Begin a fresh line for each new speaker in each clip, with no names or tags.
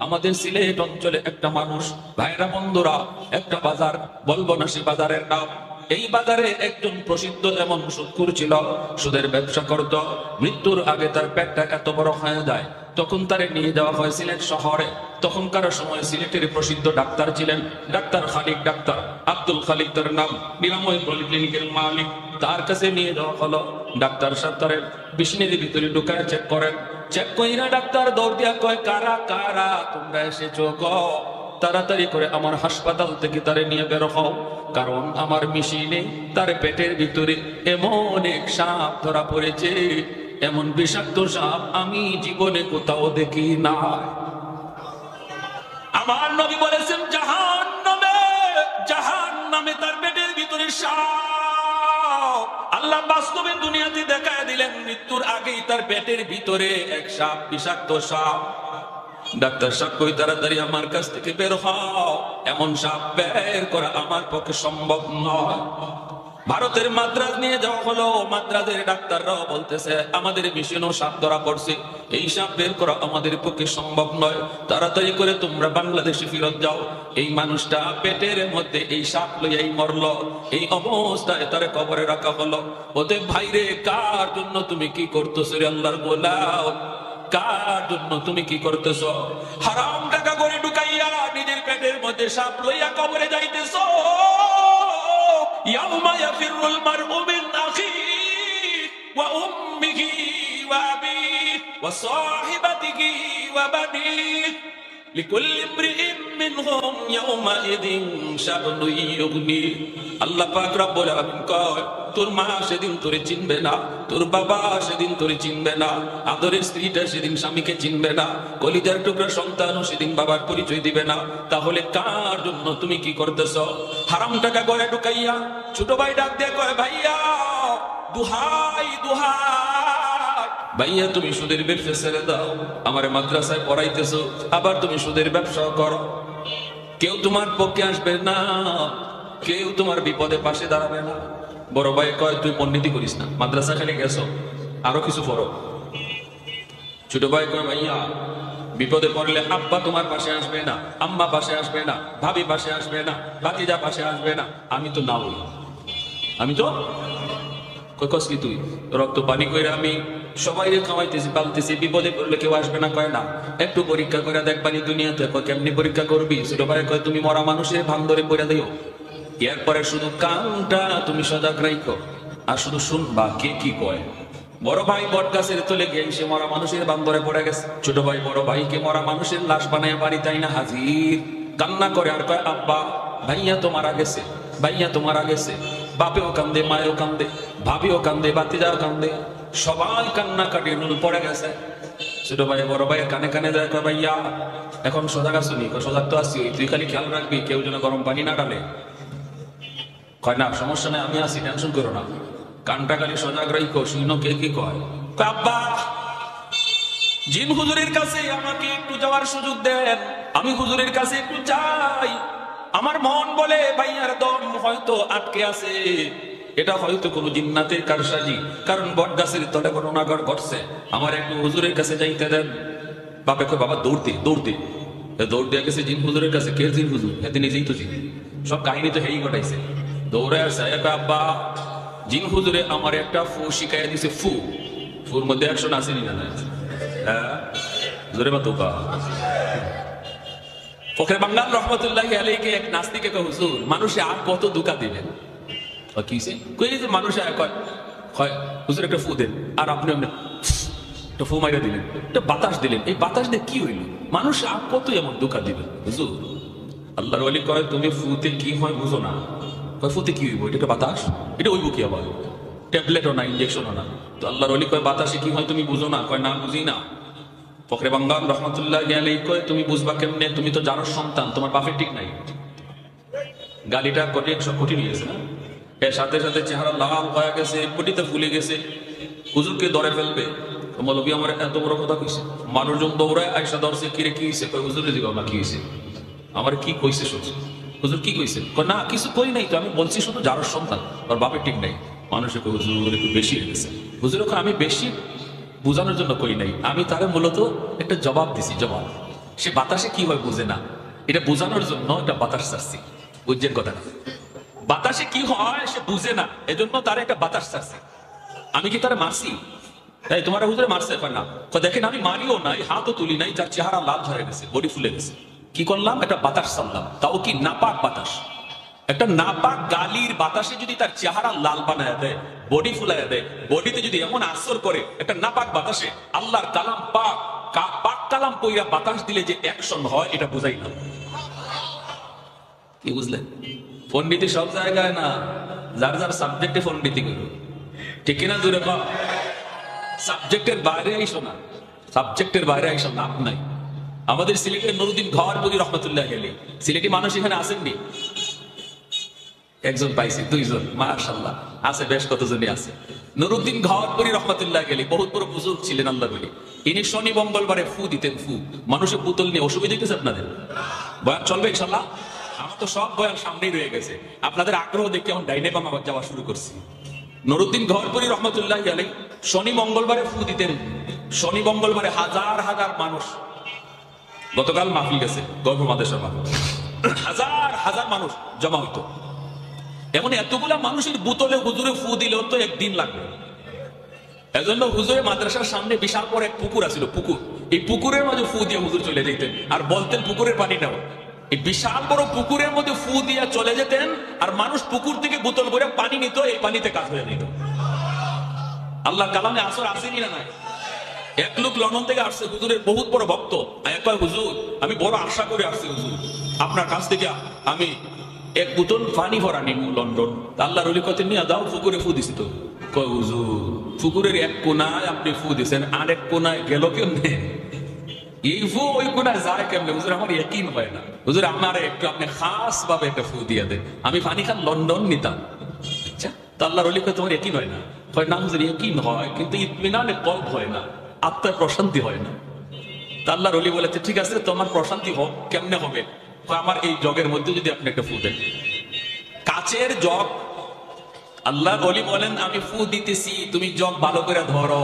আমাদের সিলেট অঞ্চলে একটা মানুষ, ভাইরা বন্ধুরা, একটা বাজার, বলবো না সে বাজারের নাম। এই বাজারে একজন প্রসিদ্ধ এমন সুদখোর ছিল, সুদের ব্যবসা করত। মৃত্যুর আগে তার পেটটা এত বড় হয়ে যায়, তখন তারে নিয়ে যাওয়া হয় সিলেট শহরে। তখনকার সময় সিলেটের প্রসিদ্ধ ডাক্তার ছিলেন ডাক্তার খালিক, ডাক্তার আব্দুল খালিক তার নাম, নিরাময় পলিক্লিনিকের মালিক। তার কাছে নিয়ে যাওয়া হলো। ডাক্তার সাহেব তার বিষ্ণের ভিতরে ঢুকায় চেক করেন। চেক কইরা ডাক্তার দৌড় দিয়া কয়, কারা কারা তোমরা এসেছো গো? তাড়াতাড়ি করে আমার হাসপাতাল থেকে তারে নিয়ে বের হও, কারণ আমার মেশিনে তার পেটের ভিতরে এমন এক সাপ ধরা পড়েছে, এমন বিষাক্ত সাপ আমি জীবনে কোথাও দেখি না। আমার নবী বলেছেন জাহান্নামে তার পেটের ভিতরে সাপ। আল্লাহ বাস্তবে দুনিয়াতে দেখায় দিলেন, মৃত্যুর আগেই তার পেটের ভিতরে এক সাপ, বিষাক্ত সাপ। ডাক্তার সাহেব কই, তাড়াতাড়ি আমার কাছ থেকে বের হও, এমন সাপ বের করা আমার পক্ষে সম্ভব নয়। ভারতের মাদ্রাজ নিয়ে যাওয়া হলো। মাদ্রাজের ডাক্তাররাও বলতেছে, আমাদের মেশিনও সাপ ধরা পড়ছে, এই সাপ বের করা আমাদের পক্ষে সম্ভব নয়, তাড়াতাড়ি করে তোমরা বাংলাদেশে ফিরত যাও। এই মানুষটা পেটের মধ্যে এই সাপ লইয়াই মরল। এই অবস্থায় তার কবরে রাখা হলো। ওতে ভাইরে, কার জন্য তুমি কি করতেছো রে আল্লাহর গোলাম? কার জন্য তুমি কি করতেছ? হারাম টাকা করে ঢুকাইয়া নিজের পেটের মধ্যে সাপ লইয়া কবরে যাইতেছ। ইয়াউমা ইয়াফিরুল মারউ মিন আখিহি ওয়া উম্মিহি ওয়া আবিহি ওয়া সাহিবাতিহি ওয়া বানিহি লিকুল্লি ইমরিইন মিনহুম ইয়াউমাইযিন শা'নুন ইউগনি। আল্লাহ পাক রব্বুল আলামিন কয়, তোর মা সেদিন তোরে চিনবে না, তোর বাবা সেদিন তোরে চিনবে না, আদরের স্ত্রীটা সেদিন স্বামীকে চিনবে না, কলিজার টুকরা সন্তানও সেদিন বাবার পরিচয় দিবে না। তাহলে কার জন্য তুমি কি করতেছ? হারাম টাকা করে ঢুকাইয়া ছোট ভাই ডাক দিয়ে কয়, ভাইয়া দুহাই দুহাই, ভাইয়া তুমি সুদের ব্যবসা ছেড়ে দাও, আমার মাদ্রাসায় পড়াইতেছো, আবার তুমি সুদের ব্যবসা করো। কেউ তোমার পক্ষে আসবে না, কেউ তোমার বিপদে পাশে দাঁড়াবে না। বড় ভাই কয়, তুই পণ্ডিতি করিস না, মাদ্রাসা খালি গেছো, আরো কিছু পড়ো। ছোট ভাই কয়, ভাইয়া বিপদে পড়লে আব্বা তোমার পাশে আসবে না, আম্মা পাশে আসবে না, ভাবি পাশে আসবে না, ভাতিজা পাশে আসবে না, আমি তো না বলি, আমি তো কস কি তুই রক্ত পানি কইরা আমি সবাই খাওয়াইতেছি, পালতেছি, বিপদে পড়লে কেউ আসবে না? কয় না, একটু পরীক্ষা করে দেখবানি দুনিয়াতে। কেমনি পরীক্ষা করবি? ছোট ভাই কয়, তুমি মরা মানুষের ভান ধরে পড়ে দিও, এরপরে শুধু কানটা তুমি সজাগ রাখো আর শুধু শুনবা কে কি কয়। বড় ভাই বট গাছের তলে গিয়ে সে মরা মানুষের বান ধরে পড়ে গেছে। ছোট ভাই বড় ভাইকে মরা মানুষের লাশ বানায় বাড়ি তাই না হাজির, কান্না করে আর কয়, আব্বা ভাইয়া তো মারা গেছে, ভাইয়া তো মারা গেছে। বাপেও কান্দে, মায়েও কান্দে, ভাবিও কান্দে, বাতিজাও কান্দে, সবাই কান্না কাটিয়ে নুল পড়ে গেছে। ছোট ভাই বড় ভাইয়ের কানে কানে যায়, কয়, ভাইয়া এখন সজাগ আসুনি? সজাগ তো আসছি, তুই খালি খেয়াল রাখবি কেউ যেন গরম পানি না ডালে। কয় না, সমস্যা নেই, আমি আছি, টেনশন করো না, কানটা খালি সজাগ রাখো, শুনো কে কি কয়। আব্বা জিন হুজুরের কাছে আমাকে একটু যাওয়ার সুযোগ দেন, আমি হুজুরের কাছে একটু যাই। আমার মন বলে ভাইয়ার দম হয়তো আটকে আছে, এটা হয়তো কোনো জিন্নাতের কারসাজি, কারণ বট গাছের তলে ঘটনাঘট ঘটছে, আমার একটু হুজুরের কাছে যাইতে দেন। বাপে কয়, বাবা দৌড়তে দৌড়তে দৌড় দিয়ে গেছে জিন হুজুরের কাছে। কে জিন হুজুর? এতে নিজেই তো জিন, সব কাহিনী তো হেই ঘটাইছে। দৌড়ে আসছে, আব্বা জিন হুজুরে আমার একটা ফু শিখাইয়া দিছে। ফুর মধ্যে অ্যাকশন আসেনি না? হ্যাঁ জোরে বা তোকা। ফখরে বাংলার রহমতুল্লাহি আলাইহি এক নাস্তিকে কয়, হুজুর মানুষে আর কত ধোঁকা দিবেন? কিছে কই যে মানুষে কয়, হুজুর একটা ফু দেন, আর আপনি একটা ফু মাইরা দিলেন, একটা বাতাস দিলেন, এই বাতাস দিয়ে কি হইল? মানুষ আর কত এমন ধোঁকা দিবেন হুজুর? আল্লাহর ওয়ালি কয়, তুমি ফুতে কি হয় বুঝো না। কয়, ফুতে কি হইব? এটা একটা বাতাস, এটা হইব কি আবার? ট্যাবলেটও না, ইঞ্জেকশনও না। তো আল্লাহর ওয়ালি কয়, বাতাসে কি হয় তুমি বুঝো না? কয়, না বুঝি না। ফখরে বাংলার রহমতুল্লাহি আলাইহি কয়, তুমি বুঝবা কেমনে? তুমি তো জানোর সন্তান, তোমার বাপের ঠিক নাই। গালিটা কঠিন হয়েছে না? এর সাথে সাথে চেহারা লাল হয়ে গেছে, পটিতে ফুলে গেছে, হুজুরকে ধরে ফেলবে। মৌলভী আমার এত বড় কথা কইছে, মানুষজন দৌড়ায় আয়সা ধরছে, কিরে কি হয়েছে? কয়, হুজুরে দিবা না কি হয়েছে? আমার কি কইছে শুনছে? হুজুর কি কইছে? না কিছু কই নাই তো, আমি বলছি শুধু যার সন্তান ওর বাপের ঠিক নাই। মানুষের হুজুর একটু বেশি হয়ে গেছে। হুজুর আমি বেশি বোঝানোর জন্য কই নাই, আমি তারে মূলত একটা জবাব দিছি, জবাব। সে বাতাসে কি হয় বুঝে না, এটা বোঝানোর জন্য এটা বাতাস ছাড়ছি। বুঝছেন কথা? বাতাসে কি হয় সে বুঝে না, এজন্য তার একটা বাতাস ছাড়ছি। আমি কি তারা মারছি? তাই তোমার হুজুরে মারছে না? দেখেন আমি মারিও নাই, হাতও তুলি নাই, তার চেহারা লাল ঝরে গেছে, বডি ফুলে গেছে। কি করলাম? একটা বাতাস ছাড়লাম, তাও কি নাপাক বাতাস। একটা নাপাক গালির বাতাসে যদি তার চেহারা লাল বানায় দেয়, বডি ফুলায় দেয়, বডিতে যদি এমন আসর করে একটা নাপাক বাতাসে, আল্লাহর কালাম পাক পাক কালাম পইরা বাতাস দিলে যে অ্যাকশন হয় এটা বুঝাই না। কি বুঝলেন? পণ্ডিতি সব জায়গায় না, যার যার সাবজেক্টে পণ্ডিতি করো, ঠিক কিনা? দূরে কম সাবজেক্টের বাইরে আইসো না, সাবজেক্টের বাইরে আইসো লাভ নাই। আমাদের সিলেটের নুরুদ্দিন ঘরপুরি রহমতুল্লাহ আলাইহি, সিলেটি মানুষ এখানে আসেননি? একজন পাইছি, দুইজন, মাশাআল্লাহ আছে, বেশ কতজনই আছে। নুরুদ্দিন ঘরপুরি রহমতুল্লাহ আলাইহি বহুত বড় বুজুর্গ ছিলেন, আল্লাহ বলি। ইনি শনি মঙ্গলবারে ফু দিতেন। ফু মানুষের বোতল নিয়ে। অসুবিধা হইতেছে আপনাদের? বয়ান চলবে ইনশাআল্লাহ? আমার তো সব বয়ান সামনেই রয়ে গেছে, আপনাদের আগ্রহ দেখে এখন ডাইনে বাম আবার যাওয়া শুরু করছি। নুরুদ্দিন ঘরপুরি রহমতুল্লাহ আলাইহি শনি মঙ্গলবারে ফু দিতেন। শনি মঙ্গলবারে হাজার হাজার মানুষ, গতকাল মাহফিল গেছে, গর্ব মাদ্রাসার মাহফিল, হাজার হাজার মানুষ জমা হইতো। এমন এতগুলা মানুষের বোতলে হুজুরে ফু দিলেও তো একদিন লাগবে। এজন্য হুজুরের মাদ্রাসার সামনে বিশাল বড় এক পুকুর আছিল, পুকুর। এই পুকুরের মাঝে ফু দিয়ে হুজুর চলে যেতেন, আর বলতেন পুকুরের পানি নাও। এই বিশাল বড় পুকুরের মধ্যে ফু দিয়ে চলে যেতেন, আর মানুষ পুকুর থেকে বোতল করে পানি নিত, এই পানিতে কাজ হয়ে যেত। আল্লাহ কালামে আসর আসেনি না নাই? এক লোক লন্ডন থেকে আসছে, হুজুরের বহুত বড় ভক্ত। হুজুর আমি বড় আশা করে আসছি, হুজুর আপনার কাছ থেকে আমি এক বোতল পানি ভরা নিব লন্ডন। আল্লাহ রলি কত নিয়ে দাও, পুকুরে ফু দিছি তো। কয় হুজুর পুকুরের এক কোনায় আপনি ফু দিছেন, আরেক কোনায় গেল কেমনে? এই ফু ওই কোনায় যায় কেমনে? হুজুর আমার ইয়াকিন হয় না। হুজুর আমার একটু আপনি খাস ভাবে একটা ফু দিয়ে দেন, আমি পানি খান লন্ডন নিতাম। আচ্ছা, তা আল্লাহ রলি কয় তোমার ইয়াকিন হয় না? হয় না হুজুর, ইয়াকিন হয়, কিন্তু ইতমিনানে কলব হয় না, আত্মার প্রশান্তি হয় না। তা আল্লাহ রলি বলেছে ঠিক আছে, তোমার প্রশান্তি হোক, কেমনে হবে? আমার এই জগের মধ্যে যদি আপনি একটা ফু দেন, কাচের জগ। আল্লাহ বলি বলেন আমি ফু দিতেছি, তুমি জগ ভালো করে ধরো।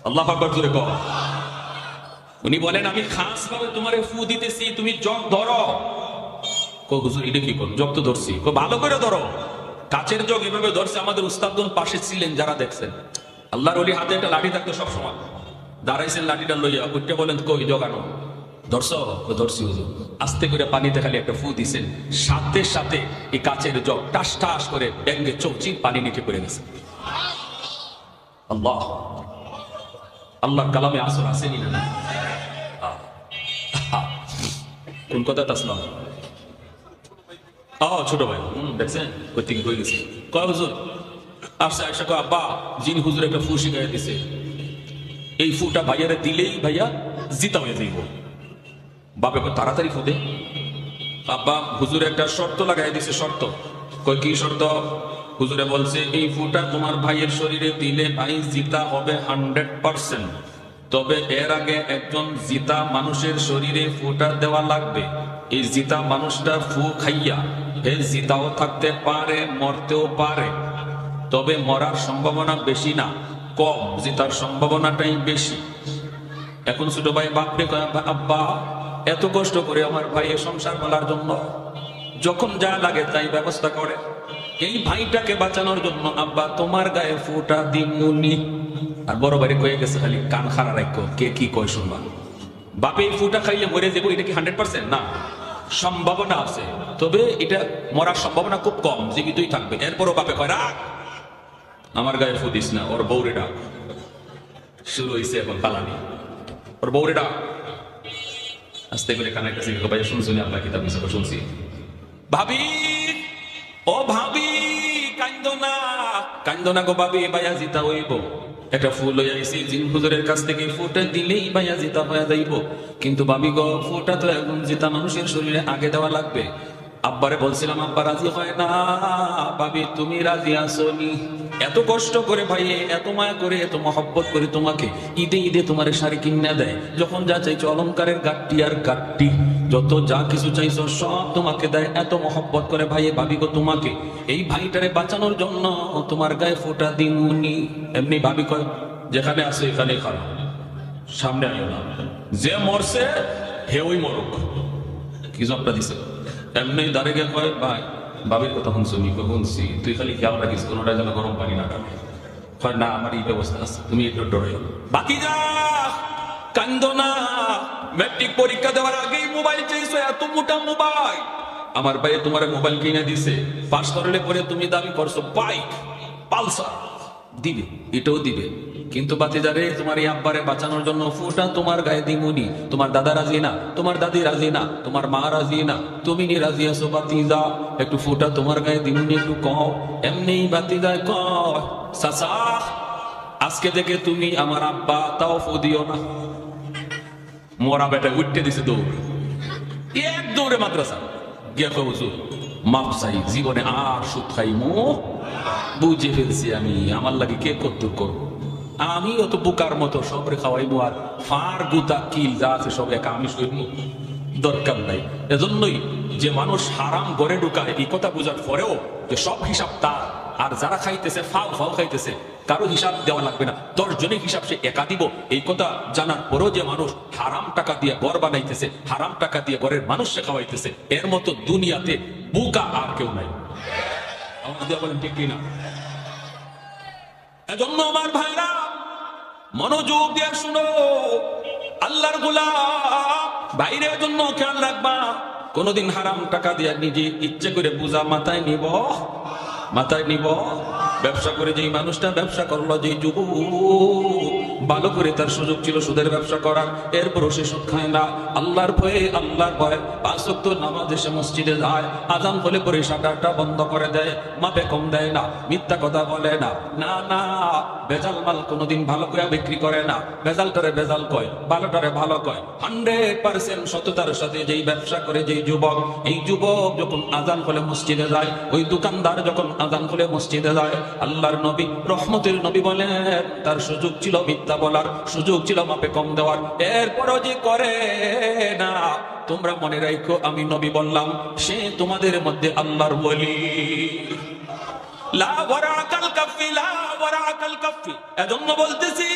আল্লাহ আকবার জোরে কর। উনি বলেন আমি খাস ভাবে তোমার ফু দিতেছি, তুমি জগ ধরো। হুজুর এটা কি করো? জগ তো ধরছি। ভালো করে ধরো। কাচের জগ এভাবে ধরছে। আমাদের উস্তাদগণ পাশে ছিলেন, যারা দেখছেন। আল্লাহর ওলি হাতে একটা লাঠি থাকতো সবসময়, দাঁড়াইছেন লাঠিটা লইয়া, উঠতে বলেন কই জগ আনো। ধরছো? ধরছি হুজুর। আস্তে করে পানিতে খালি একটা ফু দিছেন, সাথে সাথে এই কাচের জগ টাস টাস করে ব্যাঙ্গে চৌচির পানি নিচে পড়ে গেছে। আল্লাহ আল্লাহর কালামে আসর আসেনি না? কোন কথা তাসলাম? ছোট ভাই দেখছেন ওই থেকে হয়ে গেছে। কয় হুজুর আসছে, আয়সা কয় আব্বা জিন হুজুর একটা ফু শিখাই দিছে, এই ফুটা ভাইয়ারে দিলেই ভাইয়া জিতা হয়ে যাইব। বাপে তাড়াতাড়ি ফুদে। আব্বা হুজুরে একটা শর্ত লাগাই দিছে। শর্ত? কই কি শর্ত? হুজুরে বলছে এই ফুটা তোমার ভাইয়ের শরীরে দিলে ভাই জিতা হবে 100%, তবে এর আগে একজন জিতা মানুষের শরীরে ফুটা দেওয়া লাগবে। এই জিতা মানুষটা ফু খাইয়া হে জিতাও থাকতে পারে, মরতেও পারে, তবে মরার সম্ভাবনা বেশি না, কম, জিতার সম্ভাবনাটাই বেশি। এখন ছোট ভাই বাপরে কয় আব্বা এত কষ্ট করে আমার ভাইয়ের সংসার বলার জন্য যখন যা লাগে তাই ব্যবস্থা করে, এই ভাইটাকে বাঁচানোর জন্য আব্বা তোমার গায়ে ফুটা দিমুনি। আর বড় ভাই কয়ে গেছে খালি কান খাড়া রাখো, কে কি কয় শুনবা। বাপে এই ফুটা খাইলে মরে যাবো, এটা কি 100% না? সম্ভাবনা আছে, তবে এটা মরার সম্ভাবনা খুব কম, জীবিতই থাকবে। এরপরও বাপে কয় রাখ, আমার গায়ে ফু দিস না। ওর বউরে ডাক। শুরু হয়েছে এখন পালানি। ওর বউরে ডাক। আস্তে করে কানের কাছে ভাইয়া শুনছি আল্লাহ কিতাব শুনছি। ভাবি, ও ভাবি কান্দো না, কান্দো না গো ভাবি, ভাইয়া জিতা হইব। একটা ফুল হয়ে আইসি জিন হুজুরের কাছ থেকে, ফুটা দিলেই ভাইয়া জিতা হয়ে যাইব। কিন্তু ভাবি গো ফুটা তো একদম জিতা মানুষের শরীরে আগে দেওয়া লাগবে। আব্বারে বলছিলাম, আব্বা রাজি হয় না। ভাবি তুমি রাজি আসনি? এত কষ্ট করে ভাই, এত মায়া করে, এত মহব্বত করে তোমাকে ঈদে ঈদে তোমার শাড়ি কিনে দেয়, যখন যা চাইছো অলংকারের গাঠটি আর গাঠটি, যত যা কিছু চাইছো সব তোমাকে দেয়, এত মহব্বত করে ভাই। ভাবি গো তোমাকে এই ভাইটারে বাঁচানোর জন্য তোমার গায়ে ফোঁটা দিমুনি। এমনি ভাবি কয় যেখানে আছে এখানে খারাপ, সামনে আইও না, যে মরছে হে ওই মরক। কি জবটা দিছে, এমনি দাঁড়িয়ে গিয়ে কয় ভাই বাবির কথা শুনছো নি? শুনছি। তুই খালি খেয়াল রাখিস কোনোটা যেন গরম পানি না কাটে। কয় না, আমার এই ব্যবস্থা আছে, তুমি একটু ডরে বাকি যা, কান্দো না। ম্যাট্রিক পরীক্ষা দেওয়ার আগেই মোবাইল চাইছো, এত মোটা মোবাইল। আমার ভাই তোমার মোবাইল কিনে দিছে, পাস করলে পরে তুমি দাবি করছো বাইক পালসার দিবে, এটাও দিবে। কিন্তু বাতিজারে তোমার এই আব্বারে বাঁচানোর জন্য ফুটা তোমার গায়ে দিমুনি। তোমার দাদা রাজি না, তোমার দাদি রাজি না, তোমার মা রাজি না, তুমি নি রাজি আছো বাতিজা, একটু ফুটা তোমার গায়ে দিমুনি, একটু কও। এমনি বাতিজায় কয় চাচা আজকে থেকে তুমি আমার আব্বা, তাও ফু দিও না। মরা বেটা উঠতে দিছে দৌড়, এক দৌড়ে মাদ্রাসা গিয়া কয় হুজুর মাপ চাই, জীবনে আর সুদ খাইমু, বুঝে ফেলছি আমি, আমার লাগে কে কদ্দুর করবো, আমি অত বোকার মতো সবরে খাওয়াইবো, আর ফার গুতা কিল যা আছে সব একা আমি সইবো, দরকার নাই। এজন্যই যে মানুষ হারাম ঘরে ঢুকায়, এই কথা বোঝার পরেও যে সব হিসাব তার, আর যারা খাইতেছে ফাও ফাও খাইতেছে কারো হিসাব দেওয়া লাগবে না, 10 জনের হিসাব সে একা দিব, এই কথা জানার পরও যে মানুষ হারাম টাকা দিয়ে ঘর বানাইতেছে, হারাম টাকা দিয়ে ঘরের মানুষকে খাওয়াইতেছে, এর মতো দুনিয়াতে বোকা আর কেউ নাই। আমার দিয়ে বলেন ঠিক কিনা? এজন্য আমার ভাইরা মনোযোগ দিয়ে শুনো, আল্লাহর গোলাম বাইরের জন্য খেয়াল রাখবা, কোনদিন হারাম টাকা দিয়ে নিজে ইচ্ছে করে পূজা মাথায় নিব, মাথায় নিব। ব্যবসা করে যেই মানুষটা ব্যবসা করলো, যেই যুবক ভালো করে তার সুযোগ ছিল সুদের ব্যবসা করার, এরপরও সে সুদ খায় না, আল্লাহর ভয়ে, আল্লাহর ভয়ে 5 ওয়াক্ত নামাজ এসে মসজিদে যায়, আজান হলে পরে শাটারটা বন্ধ করে দেয়, মাপে কম দেয় না, মিথ্যা কথা বলে না, না না ভেজাল মাল কোনোদিন ভালো করে বিক্রি করে না, ভেজালটারে ভেজাল কয়, ভালোটারে ভালো কয়। 100% সততার সাথে যেই ব্যবসা করে যেই যুবক, এই যুবক যখন আজান হলে মসজিদে যায়, ওই দোকানদার যখন আজান হলে মসজিদে যায়, আল্লাহর নবী রহমতের নবী বলেন তার সুযোগ ছিল মিথ্যা বলার, সুযোগ ছিল মাপে কম দেওয়ার, এরপরও যে করে না, তোমরা মনে রাখো আমি নবী বললাম সে তোমাদের মধ্যে আল্লাহর ওলি। লা ওয়ারাকাল কাফি, লা ওয়ারাকাল কাফি। এজন্য বলতেছি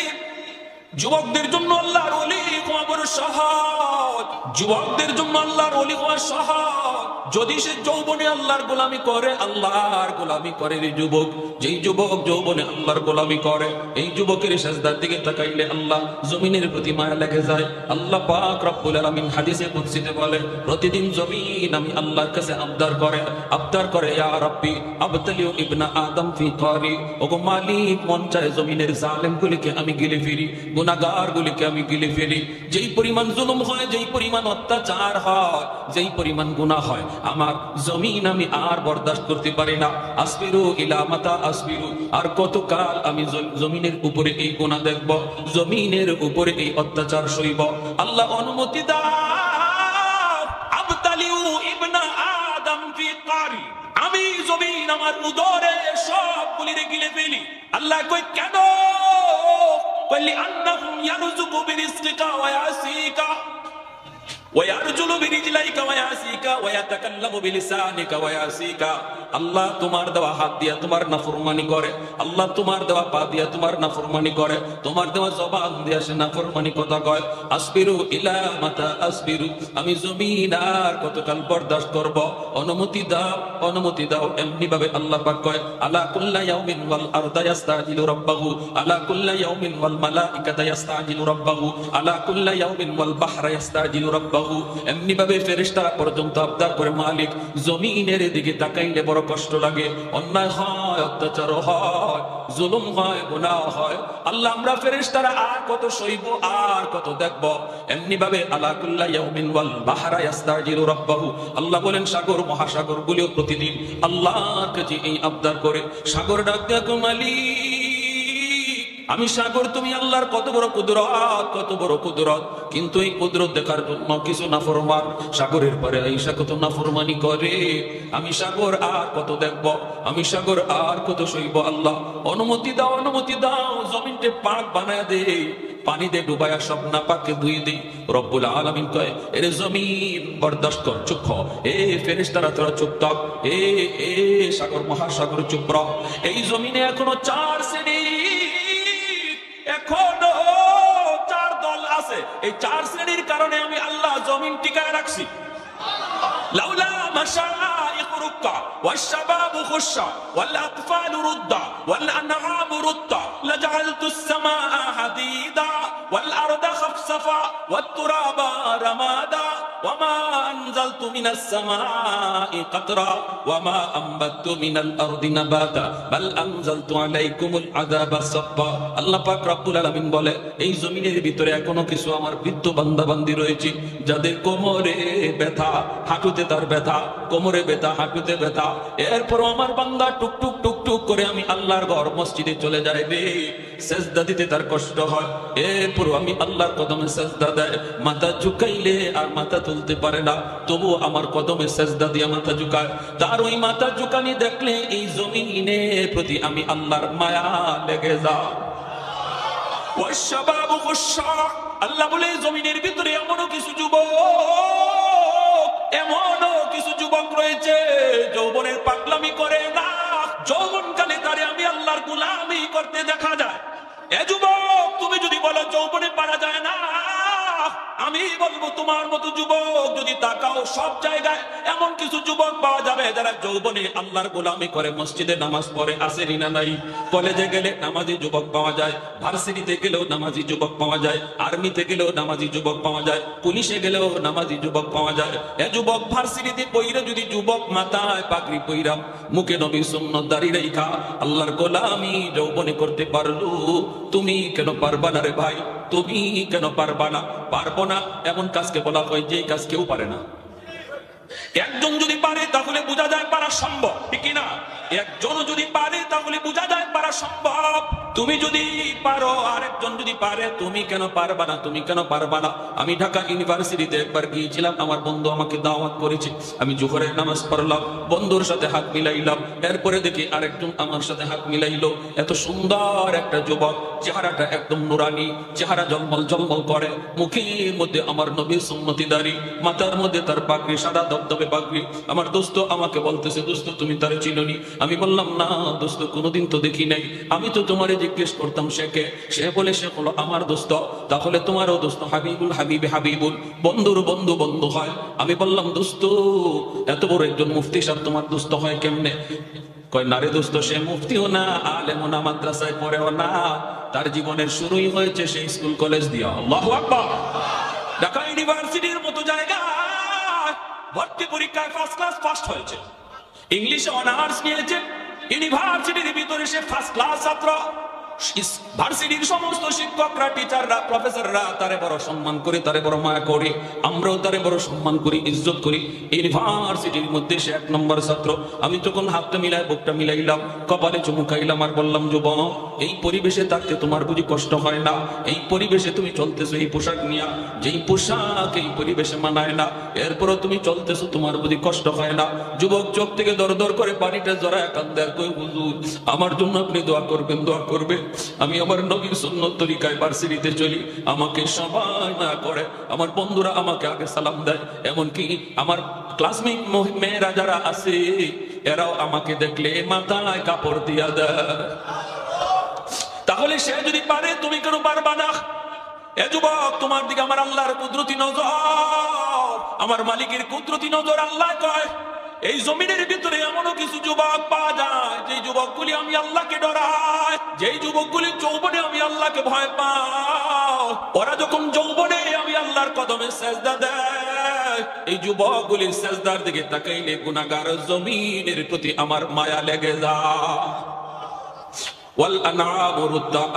যুবকদের জন্য আল্লাহর ওলি হওয়া বড় সহজ, যুবকদের জন্য আল্লাহর ওলি হওয়া সহজ। যদি সে যৌবনে আল্লাহর গোলামি করে, আল্লাহর গোলামি করে রে যুবক, যেই যুবক যৌবনে আল্লাহর গোলামি করে, এই যুবকের সাজদার দিকে তাকাইলে আল্লাহ জমিনের প্রতি মায়া লেগে যায়। আল্লাহ পাক রব্বুল আলামিন হাদিসে কুদসিতে বলে, প্রতিদিন জমিন আমি আল্লাহর কাছে আবদার করে ইয়া রাব্বি আবতালিউ ইবনা আদম ফি কারি, ওগো মালিক মন চায় জমিনের জালেমগুলিকে আমি গিলে ফিরি, গুনাহগারগুলিকে আমি গিলে ফেলি। যেই পরিমাণ জুলুম হয়, যেই পরিমাণ অত্যাচার হয়, যেই পরিমাণ গুনাহ হয়, আমার জমিন আমি আর বরদাস্ত করতে পারি না। আসবিরু ইলা মাতা আসবিরু, আর কতকাল আমি জমিনের উপরে এই গুনাহ দেখব, জমিনের উপরে এই অত্যাচার সইব। আল্লাহ অনুমতি দাও, আবতালিউ ইবনা আদম ফি কারি, আমি জমিন আমার উদরে সবগুলিরে গিলে ফেলি। আল্লাহ কই কেন? কইলি আন্নাহুম ইয়ারযুকু বিরিজকিকা ওয়া ইয়াসিকা ওয়ারজুলু বিরিজলাইকা ওয়া ইয়াসিকা ওয়া ইয়াতাকাল্লামু বিলিসানিকা ওয়া ইয়াসিকা। আল্লাহ তোমার দেওয়া হাত দিয়া তোমার নাফরমানি করে, আল্লাহ তোমার দেওয়া পা দিয়া তোমার নাফরমানি করে, তোমার দেওয়া জবান দিয়া সে নাফরমানি কথা কয়। আসবিরু ইলা মাতা আসবিরু, আমি জমিন আর কতকাল বরদাস্ত করব, অনুমতি দাও, অনুমতি দাও। এমনি ভাবে আল্লাহ পাক কয়, আলা কুল্লা ইয়াউমিন ওয়াল আরদা ইস্তাজিলু রাব্বাহু, আলা কুল্লা ইয়াউমিন ওয়াল মালাইকাতু ইস্তাজিলু রাব্বাহু, আলা কুল্লা ইয়াউমিন ওয়াল বাহরা ইস্তাজিলু রাব্বাহু। এমনি ভাবে ফেরেশতারা পর্যন্ত আবদার করে, মালিক জমিনের দিকে তাকাইলে বড় কষ্ট লাগে, অন্যায় হয়, অত্যাচার হয়, জুলুম হয়, গুনাহ হয়। আল্লাহ আমরা ফেরেশতারা আর কত সইব, আর কত দেখব। এমনি ভাবে আলা কুল্লা ইয়াউমিন ওয়াল বাহরা ইস্তাজিলু রাব্বাহু, আল্লাহ বলেন সাগর মহাসাগর গুলিও প্রতিদিন আল্লাহর কাছে এই আবদার করে। সাগর ডাক দেখো, মালিক আমি সাগর, তুমি আল্লাহর কত বড় কুদরত, কত বড় কুদরত, কিন্তু এই কুদরত দেখার জন্য কিছু নাফরমান সাগরের পরে আইসা কত নাফরমানি করে। আমি সাগর আর কত দেখব, আমি সাগর আর কত সইব। আল্লাহ অনুমতি দাও, অনুমতি দাও, জমিনকে পাক বানায় দে, পানি দে ডুবায়া সব নাপাককে ধুয়ে দে। রব্বুল আলামিন কয়, এরে জমিন বরদাস্ত কর, চুপ হ। এ ফেরেশতারা তোরা চুপ থাক, এ সাগর মহাসাগর চুপ রহ। এই জমিনে এখনো 4 শ্রেণী, এখনো 4 দল আছে, এই 4 শ্রেণীর কারণে আমি আল্লাহ জমিন টিকায় রাখছি। লাউলা মাশাইখ রুক্কা ওয়াশ-শাবাবু খুশা ওয়াল-আতফালু রুদ্দা ওয়াল-আনআমু রুদ্দা লাজআলতুস সামাআ হাদীদা ওয়াল-আরদা খাফসাফা ওয়াত-তুরাবা রামাদা ওয়ামা আনজালতু মিনাস সামাই কাতরা ওয়ামা আনবাততু মিনাল আরদি নাবাতা বাল আনজালতু আলাইকুমুল আযাবা সাব্বা। আল্লাহ পাক রব্বুল আলামিন বলে, এই জমিনের ভিতরে এখনো কিছু আমার বৃদ্ধ বান্দা বান্দি রয়েছে যাদের কোমরে ব্যথা, হাঁটুতে তার ব্যথা, কোমরে ব্যথা, হাঁটুতে ব্যথা, এরপর আমার বান্দা টুকটুক টুকটুক করে আমি আল্লাহর ঘর মসজিদে চলে যায় রে, সেজদা দিতে তার কষ্ট হয়, এরপর আমি আল্লাহর কদমে সেজদা দেয়, মাথা ঝুঁকাইলে আর মাথা তুলতে পারে না, তবু আমার কদমে সেজদা দিয়ে মাথা ঝুঁকায়। তার ওই মাথা ঝুঁকানি দেখলে এই জমিনের প্রতি আমি আল্লাহর মায়া লেগে যায়। ওয়াশ-শাবাবু খুশা, আল্লাহ বলে জমিনের ভিতরে এমনও কিছু যুবক, এমনও কিছু যুবক রয়েছে যৌবনের পাগলামি করে না, যৌবনকালে তারে আমি আল্লাহর গোলামি করতে দেখা যায়। এ যুবক, তুমি যদি বলো যৌবনে পারা যায় না, আমি বলবো তোমার মতো যুবক যদি তাকাও সব জায়গায় এমন কিছু যুবক পাওয়া যাবে যারা যৌবনে আল্লাহর গোলামি করে, মসজিদে নামাজ পড়ে, আসেনি না নাই? কলেজে গেলে নামাজি যুবক পাওয়া যায়, ভার্সিটিতে গেলেও নামাজি যুবক পাওয়া যায়, আর্মিতে গেলেও নামাজি যুবক পাওয়া যায়, পুলিশে গেলেও নামাজি যুবক পাওয়া যায়। এ যুবক ভার্সিটিতে পইরা যদি যুবক মাথায় পাগড়ি পইরা, মুখে নবীর সুন্নাত দাড়ি রাইখা আল্লাহর গোলামি যৌবনে করতে পারলো, তুমি কেন পারবা না রে ভাই? তুমি কেন পারবা না? পারবো না এমন কাজকে বলা হয় যে কাজ কেউ পারে না। একজন যদি পারে তাহলে বোঝা যায় পারা সম্ভব, ঠিক না? একজন যদি পারে তাহলে বোঝা যায় পারা সম্ভব। তুমি যদি পারো আর একজন যদি পারে, তুমি কেন পারবা না? তুমি কেন পারবা না? আমি ঢাকা ইউনিভার্সিটিতে একবার গিয়েছিলাম, আমার বন্ধু আমাকে দাওয়াত করেছে, আমি জোহরের নামাজ পড়লাম, বন্ধুর সাথে হাত মিলাইলাম, এরপরে দেখি আরেকজন আমার সাথে হাত মিলাইলো। এত সুন্দর একটা যুবক, চেহারাটা একদম নুরানি, চেহারা জলমল জলমল করে, মুখের মধ্যে আমার নবীর সুন্নতি দাড়ি, মাথার মধ্যে তার পাগড়ি, সাদা দবদবে পাগড়ি। আমার দোস্ত আমাকে বলতেছে, দোস্ত তুমি তারে চিনোনি? আমি বললাম না দোস্ত, কোনোদিন তো দেখি নাই, আমি তো তোমারে জিজ্ঞেস করতাম সে কে? সে বলে সে হলো আমার দোস্ত। তাহলে তোমারও দোস্ত হাবিবুল হাবিবে হাবিবুল, বন্ধুর বন্ধু বন্ধু হয়। আমি বললাম দোস্ত, এত বড় একজন মুফতি সাহেব তোমার দোস্ত হয় কেমনে? কয় না রে দোস্ত, সে মুফতিও না, আলেমও না, মাদ্রাসায় পড়েও না, তার জীবনের শুরুই হয়েছে সেই স্কুল কলেজ দিয়া। আল্লাহু আকবার। ঢাকা ইউনিভার্সিটির মতো জায়গায় ভর্তি পরীক্ষায় ফার্স্ট ক্লাস ফার্স্ট হয়েছে, ইংলিশে অনার্স নিয়েছে, ইউনিভার্সিটির ভিতরে সে ফার্স্ট ক্লাস ছাত্র। ভার্সিটির সমস্ত শিক্ষকরা, টিচাররা, প্রফেসররা তারে বড় সম্মান করে, তারে বড় মায়া করে, আমরাও তারে বড় সম্মান করি, ইজ্জত করি। ইউনিভার্সিটির মধ্যে সে 1 নম্বর ছাত্র। আমি তখন হাতটা মিলাই, বুকটা মিলাইলাম, কপালে চুমু খাইলাম আর বললাম, যুবক, এই পরিবেশে থাকতে তোমার বুঝি কষ্ট হয় না? এই পরিবেশে তুমি চলতেছো এই পোশাক নিয়া, যেই পোশাক এই পরিবেশে মানায় না, এরপরও তুমি চলতেছো, তোমার বুঝি কষ্ট হয় না? যুবক চোখ থেকে দর দর করে পানিটা জড়ায় কান্দে আর কই, হুজুর আমার জন্য আপনি দোয়া করবেন, দোয়া করবেন। আমি আমার নবীর সুন্নত তরিকায় ভার্সিটিতে চলি, আমাকে সবাই না করে, আমার বন্ধুরা আমাকে আগে সালাম দেয়, এমনকি আমার ক্লাসমেট মেয়েরা যারা আছে এরাও আমাকে দেখলে মাথায় কাপড় দিয়া দেয়। তাহলে সে যদি পারে, তুমি কেন পারবা না? এ যুবক, তোমার দিকে আমার আল্লাহর কুদরতি নজর, আমার মালিকের কুদরতি নজর। আল্লাহ কয়, এই জমিনের ভিতরে এমনও কিছু যুবক পাওয়া যায় যে যুবকগুলি আমি আল্লাহকে ডরাই, যেই যুবকগুলি যৌবনে আমি আল্লাহকে ভয় পাই, ওরা যখন যৌবনে আমি আল্লাহর কদমে সেজদা দেয়, এই যুবকগুলির সেজদার দিকে তাকাইলে গুনাহগার জমিনের প্রতি আমার মায়া লেগে যায়।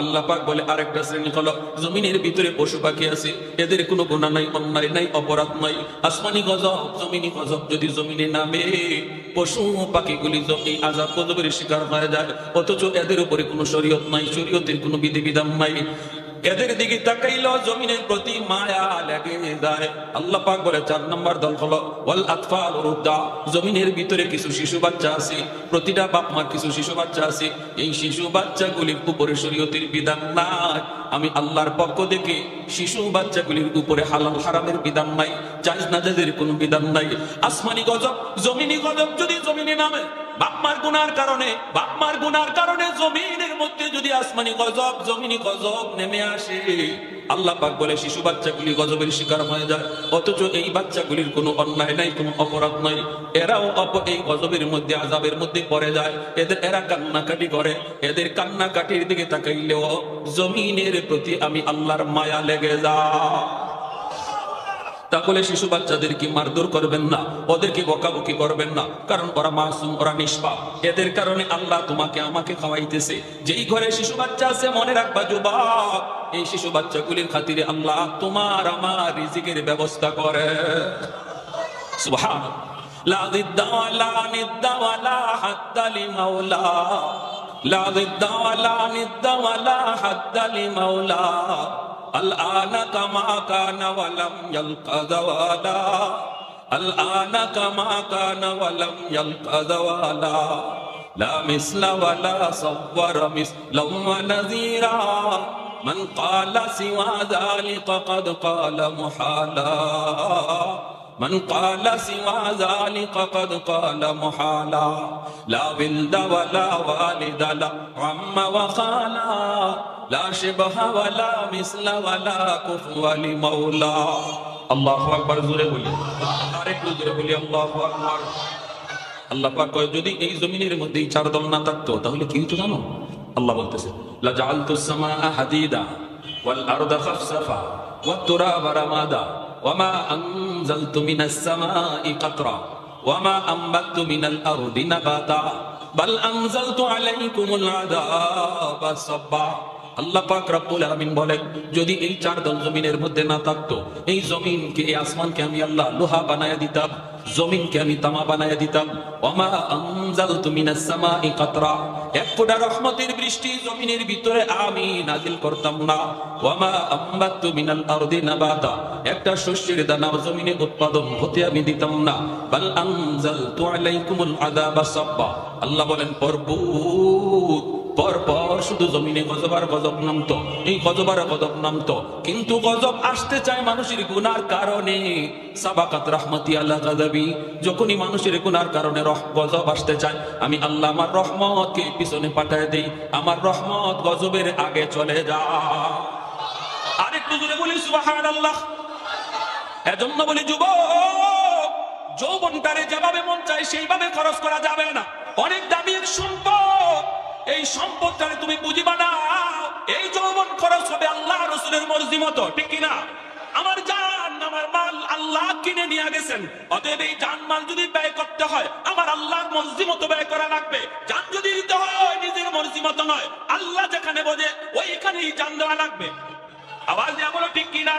আল্লাহ পাক বলে আরেকটা শ্রেণী হলো জমিনের ভিতরে পশু পাখি আছে, এদের কোনো গুনাহ নাই, অন্যায় নাই, অপরাধ নাই। আসমানি গজব, জমিনি গজব যদি জমিনে নামে, পশু পাখিগুলি জমি আযাব গজবের শিকার হয়ে যায়, অথচ এদের উপরে কোনো শরীয়ত নাই, শরীয়তের কোনো বিধিবিধান নাই। এদের দিকে তাকাইলো জমিনের প্রতি মায়া লেগে যায়। আল্লাহ পাক বলে 4 নম্বর দল হলো ওয়াল আতফাল রুদ্দা, জমিনের ভিতরে কিছু শিশু বাচ্চা আছে, প্রতিটা বাপ মার কিছু শিশু বাচ্চা আছে, এই শিশু বাচ্চাগুলির উপরে শরীয়তের বিধান নাই। আমি আল্লাহর পক্ষ থেকে শিশু বাচ্চাগুলির উপরে হালাল হারামের বিধান নাই, জায়েজ নাজায়েজের কোনো বিধান নাই। আসমানি গজব, জমিনি গজব যদি জমিনে নামে, বাপমার গুনার কারণে, বাপমার গুনার কারণে জমিনের মধ্যে যদি আসমানি গজব, জমিনি গজব নেমে আসে, আল্লাহ পাক বলে শিশু বাচ্চাগুলি গজবের শিকার হয়ে যায়, অথচ এই বাচ্চাগুলির কোনো অন্যায় নাই, কোনো অপরাধ নাই, এরাও এই গজবের মধ্যে আযাবের মধ্যে পড়ে যায়। এরা কান্নাকাটি করে, এদের কান্নাকাটির দিকে তাকাইলেও জমিনের প্রতি আমি আল্লাহর মায়া লেগে যায়। তাহলে শিশু বাচ্চাদেরকে মারধর করবেন না, ওদেরকে বকাবকি করবেন না, কারণ ওরা মাসুম, ওরা নিষ্পাপ। এদের কারণে আল্লাহ তোমাকে আমাকে খাওয়াইতেছে। যেই ঘরে শিশু বাচ্চা আছে মনে রাখবা যুবক, এই শিশু বাচ্চাগুলির খাতিরে আল্লাহ তোমার আমার রিজিকের ব্যবস্থা করে। সুবহানাল্লাহ। লা যিদ্দা ওয়ালা নিদ্দা ওয়ালা হাদ্দা লিমাওলা, লা যিদ্দা ওয়ালা নিদ্দা ওয়ালা হাদ্দা লিমাওলা, الآن كما كان ولم يلق زوالا، الآن كما كان ولم يلق زوالا، لا مثل ولا صور مثلا ونذيرا، من قال سوى ذلك قد قال محالا، من قال سوى ذلك قد قال محالا، لا ولد ولا والد لا عم وخالا، لا شبه ولا مثل ولا كفوا لمولا। আল্লাহু আকবার। জোরে বলি, আরেকটু জোরে বলি আল্লাহু আকবার। আল্লাহ পাক কয় যদি এই জমিনের মধ্যে এই চার দল না থাকতো তাহলে কি হতো জানো? আল্লাহ বলতেছে লা জাআলতুস সামাআ হাদিদা ওয়াল আরদা খাফসাফা ওয়াত তুরাবা রামাদা ওয়ামা আনজালতু মিনাস সামাই কাতরা ওয়ামা আমবাতু মিনাল আরদি নাবাতা বাল আনজালতু আলাইকুমুল আযাবা সাব্বা। আল্লাহ পাক রব্বুল আলামিন বলেন যদি এই চার দল জমিনের মধ্যে না থাকতো, এই জমিনকে, এই আসমানকে আমি আল্লাহ লোহা বানায়া দিতাম, জমিনকে আমি তামা বানায়া দিতাম। ওয়ামা আনজালতু মিনাস সামাই কাতরা, এক ফোঁটা রহমতের বৃষ্টি জমিনের ভিতরে আমি নাজিল করতাম না। ওয়ামা আমবাতু মিনাল আরদি নাবাতা, একটা শস্যের দানা জমিনে উৎপাদন হতে আমি দিতাম না। বাল আনজালতু আলাইকুমুল আযাবা সাব্বা, আল্লাহ বলেন পরপর শুধু জমিনে গজব আর গজব নামতো, এই গজব আর গজব নামতো, কিন্তু গজব আসতে চায় মানুষের গুনার কারণে। সাবাকাত রাহমাতি আলা গাযাবি, যখনই মানুষের গুনার কারণে গজব আসতে চায় আমি আল্লাহ আমার রহমতকে পিছনে পাঠায় দেই, আমার রহমত গজবের আগে চলে যায়। আরেকটু জোরে বলি সুবহানাল্লাহ। এজন্য বলি যুবক, যৌবনটারে যেভাবে মন চায় সেইভাবে খরচ করা যাবে না। অনেক দামি এক সম্পদ, এই সম্পদটারে তুমি বুঝিবা না। এই যৌবন খরচ হবে আল্লাহ রাসূলের মর্জি মতো, ঠিক কিনা? আমার জান আমার মাল আল্লাহ কিনে নিয়ে গেছেন, অতএব এই জান মাল যদি ব্যয় করতে হয় আমার আল্লাহর মর্জি মতো ব্যয় করা লাগবে। জান যদি দিতে হয় নিজের মর্জি মতো নয়, আল্লাহ যেখানে বোঝে ওইখানেই জান দেওয়া লাগবে। আওয়াজ দিয়া বলো ঠিক কিনা?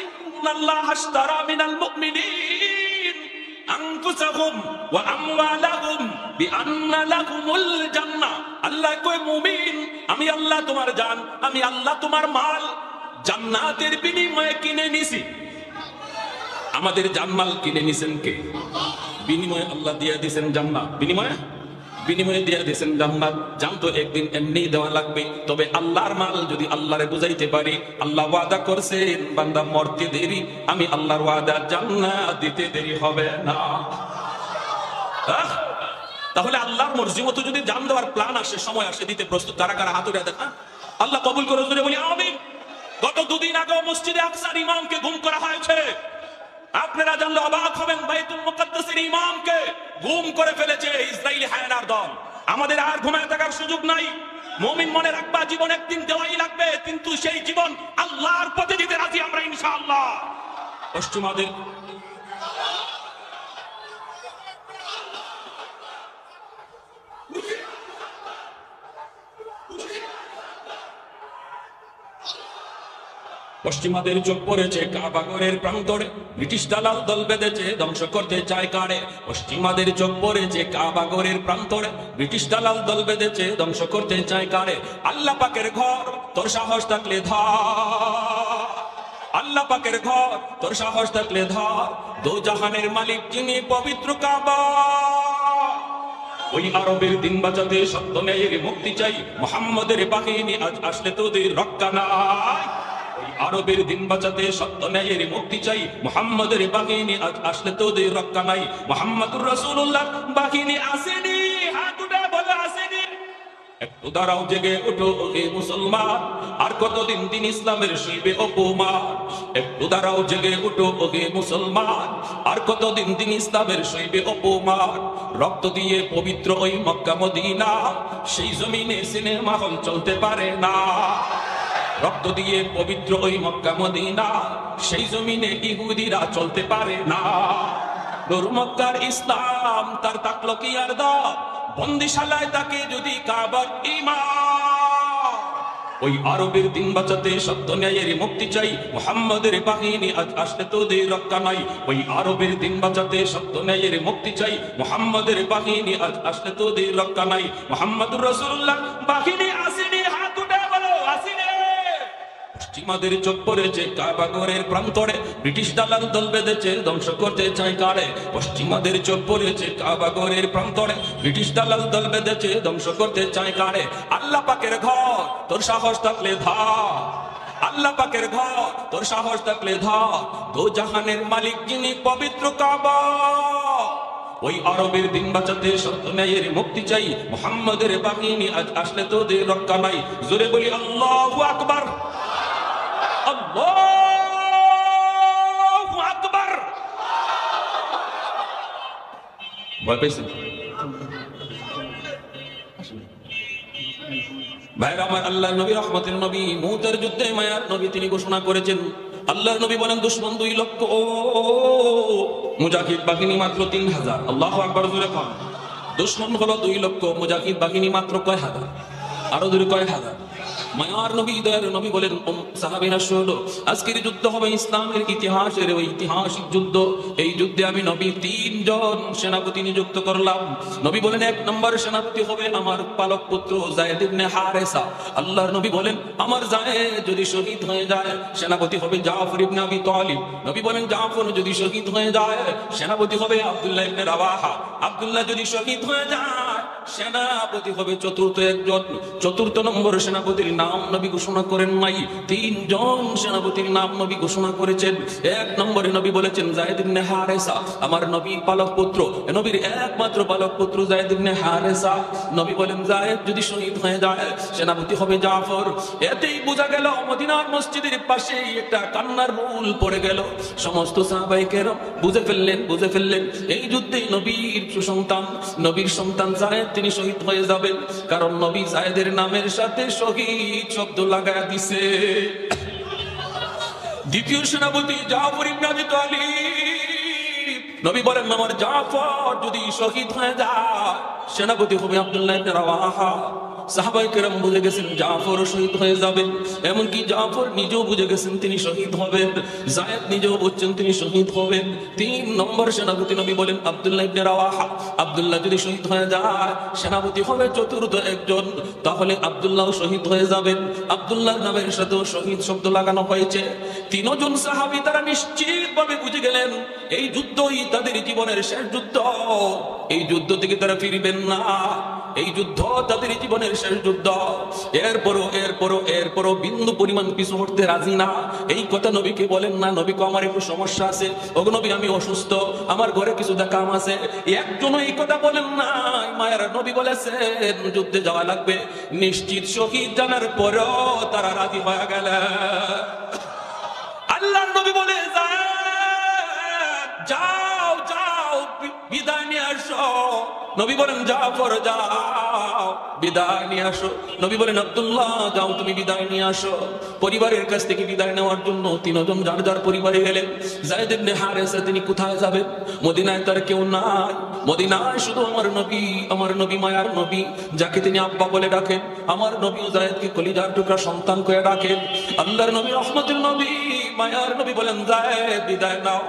ইন্নাল্লাহ আশতারা মিনাল মুমিনিন আনফুসাহুম ওয়া আমওয়ালাহুম বিআন্না লাহুমুল জান্নাহ। আল্লাহ কয় মুমিন আমি আল্লাহ তোমার জান, আমি আল্লাহ তোমার মাল জান্নাতের বিনিময়ে কিনে নিছি। আমাদের জানমাল কিনে নিছেন কে? বিনিময়ে আল্লাহ দিয়ে দিয়েছেন জান্নাত, বিনিময়ে দিয়ে দিয়েছেন জান্নাত। জানতো একদিন এমনি দেওয়া লাগবে, তবে আল্লাহর মাল যদি আল্লাহরে বুঝাইতে পারি, আল্লাহ ওয়াদা করছেন বান্দা মরতে দেরি, আমি আল্লাহর ওয়াদা জান্নাত দিতে দেরি হবে না। তাহলে আল্লাহর মর্জি মতো যদি জান দেওয়ার প্ল্যান আসে, সময় আসে, দিতে প্রস্তুত কারা কারা হাত উঠে দেখা? আল্লাহ কবুল করে জোরে বলি আমিন। গত দুদিন আগে মসজিদে আকসার ইমামকে গুম করা হয়েছে। আপনারা জানলে অবাক হবেন, বাইতুল মুকাদ্দাসের ইমামকে গুম করে ফেলেছে ইসরাইলি হায়নার দল। আমাদের আর ঘুমায় থাকার সুযোগ নাই। মুমিন মনে রাখবা জীবন একদিন দেওয়াই লাগবে, কিন্তু সেই জীবন আল্লাহর পথে দিতে রাজি আমরা ইনশাআল্লাহ। পশ্চিমাদের পশ্চিমাদের চোখ পড়েছে কাবাগরের প্রান্তরে, ব্রিটিশ দালাল দল বেঁধেছে ধ্বংস করতে চায় কারে। পশ্চিমাদের চোখ পড়েছে কাবাগরের প্রান্তরে, ব্রিটিশ দালাল দল বেঁধেছে ধ্বংস করতে চায় কারে। আল্লাহ পাকের ঘর তোর সাহস থাকলে ধর, আল্লাহ পাকের ঘর তোর সাহস থাকলে ধর, দো জাহানের মালিক যিনি পবিত্র কাবা। ওই আরবের দিন বাঁচাতে সত্য ন্যায়ের মুক্তি চাই, মুহাম্মদের বাহিনী আজ আসলে তোদের রক্ষা নাই। আরবের দিন বাঁচাতে সত্য ন্যায়ের মুক্তি চাই, মুহাম্মদের বাহিনী আজ আসলে তোদের রক্ষা নাই। মুহাম্মদুর রাসূলুল্লাহ বাহিনী আসেনি, হাত উঠে বলে আসেনি। একটু দাঁড়াও, জেগে ওঠো হে মুসলমান, আর কতদিন দিন ইসলামের সইবে অপমান। একটু দাঁড়াও, জেগে ওঠো হে মুসলমান, আর কতদিন দিন ইসলামের সইবে অপমান। রক্ত দিয়ে পবিত্র ওই মক্কা মদিনা, সেই জমিনে সিনেমা হল চলতে পারে না। রক্ত দিয়ে পবিত্র ওই মক্কা মদিনা, সেই জমিনে ইহুদিরা চলতে পারে না। নূর মক্কার ইসলাম তার তাকলো কি আর দাও, বন্দিশালায় তাকে যদি কাবার ঈমান। ওই আরবের দিন বাঁচাতে সত্য ন্যায়ের মুক্তি চাই, মুহাম্মাদের বাহিনী আজ আসলে তোদের রক্ষা নাই। ওই আরবের দিন বাঁচাতে সত্য ন্যায়ের মুক্তি চাই, মুহাম্মাদের বাহিনী আজ আসলে তোদের রক্ষা নাই। মুহাম্মাদুর রাসূলুল্লাহ বাহিনী আসেনি, হাত উঠে বলো আসেনি। পশ্চিমাদের চোখ পড়েছে কাবাগরের প্রান্তরে, ব্রিটিশ দালাল দল বেঁধেছে ধ্বংস করতে চায় কারে। পশ্চিমাদের চোখ পড়েছে কাবাগরের প্রান্তরে, ব্রিটিশ দালাল দল বেঁধেছে ধ্বংস করতে চায় কারে। আল্লাহ পাকের ঘর, তোর সাহস থাকলে ধর। আল্লাহ পাকের ঘর, তোর সাহস থাকলে ধর। দো জাহানের মালিক যিনি পবিত্র কাবা। ওই আরবের দিন বাঁচাতে সত্য ন্যায়ের মুক্তি চাই, মুহাম্মাদের বাহিনী আজ আসলে তোদের রক্ষা নাই। জোরে বলি আল্লাহু আকবার, আল্লাহু আকবার। ভয় পেয়েছেন ভাইরা আমার? আল্লাহর নবী, রহমতের নবী, মুতার যুদ্ধে মায়ার নবী তিনি ঘোষণা করেছেন, আল্লাহর নবী বলেন দুশমন 2 লক্ষ, মুজাহিদ বাহিনী মাত্র 3000। আল্লাহু আকবার জোরে বলেন। দুশমন হলো 2 লক্ষ, মুজাহিদ বাহিনী মাত্র কয় হাজার? আরো জোরে কয় হাজার? মায়ার নবী, দয়ার নবী বলেন সাহাবীরা শোনো, আজকের যুদ্ধ হবে ইসলামের ইতিহাসের ওই ঐতিহাসিক যুদ্ধ। এই যুদ্ধে আমি নবী 3 জন সেনাপতি নিযুক্ত করলাম। নবী বলেন 1 নম্বর সেনাপতি হবে আমার পালক পুত্র যায়েদ ইবনে হারেসা। আল্লাহর নবী বলেন আমার যায়েদ যদি শহীদ হয়ে যায় সেনাপতি হবে জাফর ইবনে আবি তালিব। নবী বলেন জাফর যদি শহীদ হয়ে যায় সেনাপতি হবে আব্দুল্লাহ ইবনে রাওয়াহা। আব্দুল্লাহ যদি শহীদ হয়ে যায় সেনাপতি হবে চতুর্থ একজন। চতুর্থ নম্বর সেনাপতির নাম নবী ঘোষণা করেন নাই, 3 জন সেনাপতির নাম নবী ঘোষণা করেছেন। 1 নম্বরে নবী বলেছেন যায়েদ ইবনে হারেসা, আমার নবী পালক পুত্র, নবীর একমাত্র পালক পুত্র যায়েদ ইবনে হারেসা। নবী বলেন যায়েদ যদি শহীদ হয়ে যায় সেনাপতি হবে জাফর। এতেই বোঝা গেল মদিনার মসজিদের পাশে একটা কান্নার রুল পড়ে গেল। সমস্ত সাহাবায়ে কেরাম বুঝে ফেললেন এই যুদ্ধে নবীর সন্তান, নবীর সন্তান যায়েদ তিনি শহীদ হয়ে যাবেন, কারণ নবী যায়েদের নামের সাথে শহীদ শব্দ লাগায়া দিছে। দ্বিতীয় সেনাপতি জাফর ইবনে আবি তালিব। নবী বলেন আমার জাফর যদি শহীদ হয়ে যায় সেনাপতি হবে আব্দুল্লাহ ইবনে রাওয়াহা। সাহাবায়ে কেরাম বুঝে গেছেন জাফর শহীদ হয়ে যাবেন, এমনকি জাফর নিজেও বুঝে গেছেন তিনি শহীদ হবেন, যায়েদ নিজেও বুঝছেন তিনি শহীদ হবেন। 3 নম্বর সেনাপতি নবী বলেন আব্দুল্লাহ ইবনে রাওয়াহা। আব্দুল্লাহ যদি শহীদ হয়ে যায় সেনাপতি হবে চতুর্থ একজন, তাহলে আব্দুল্লাহ শহীদ হয়ে যাবেন। আব্দুল্লাহর নামের সাথেও শহীদ শব্দ লাগানো হয়েছে। 3 জন সাহাবী তারা নিশ্চিতভাবে বুঝে গেলেন এই যুদ্ধই তাদের জীবনের শেষ যুদ্ধ, এই যুদ্ধ থেকে তারা ফিরবেন না, এই যুদ্ধ তাদের জীবনের শেষ যুদ্ধ। এরপরও বিন্দু পরিমাণ পিছু হটতে রাজি না। এই কথা নবীকে বলেন না, নবীকে আমার একটু সমস্যা আছে, ওগো নবী আমি অসুস্থ, আমার ঘরে কিছু কাম আছে, একজনও এই কথা বলেন না। মায়ের নবী বলেছেন যুদ্ধে যাওয়া লাগবে, নিশ্চিত শহীদ জানার পরও তারা রাজি হয়ে গেল। আল্লাহর নবী বলে যাও যাও বিদায় নিয়ে আসো। নবী বলেন জাফর যাও বিদায় নিয়ে আসো। নবী বলেন আব্দুল্লাহ যাও তুমি বিদায় নিয়ে আসো। পরিবারের কাছ থেকে বিদায় নেওয়ার জন্য 3 জন যার যার পরিবারে গেলেন। যায়েদ ইবনে হারেসা তিনি কোথায় যাবেন? মদিনায় তার কেউ নাই, মদিনায় শুধু আমার নবী মায়ার নবী যাকে তিনি আব্বা বলে ডাকেন। আমার নবীও যায়েদকে কলিজার টুকরা সন্তান করে ডাকেন। আল্লাহর নবী রহমতের নবী মায়ার নবী বলেন যায়েদ বিদায় নাও।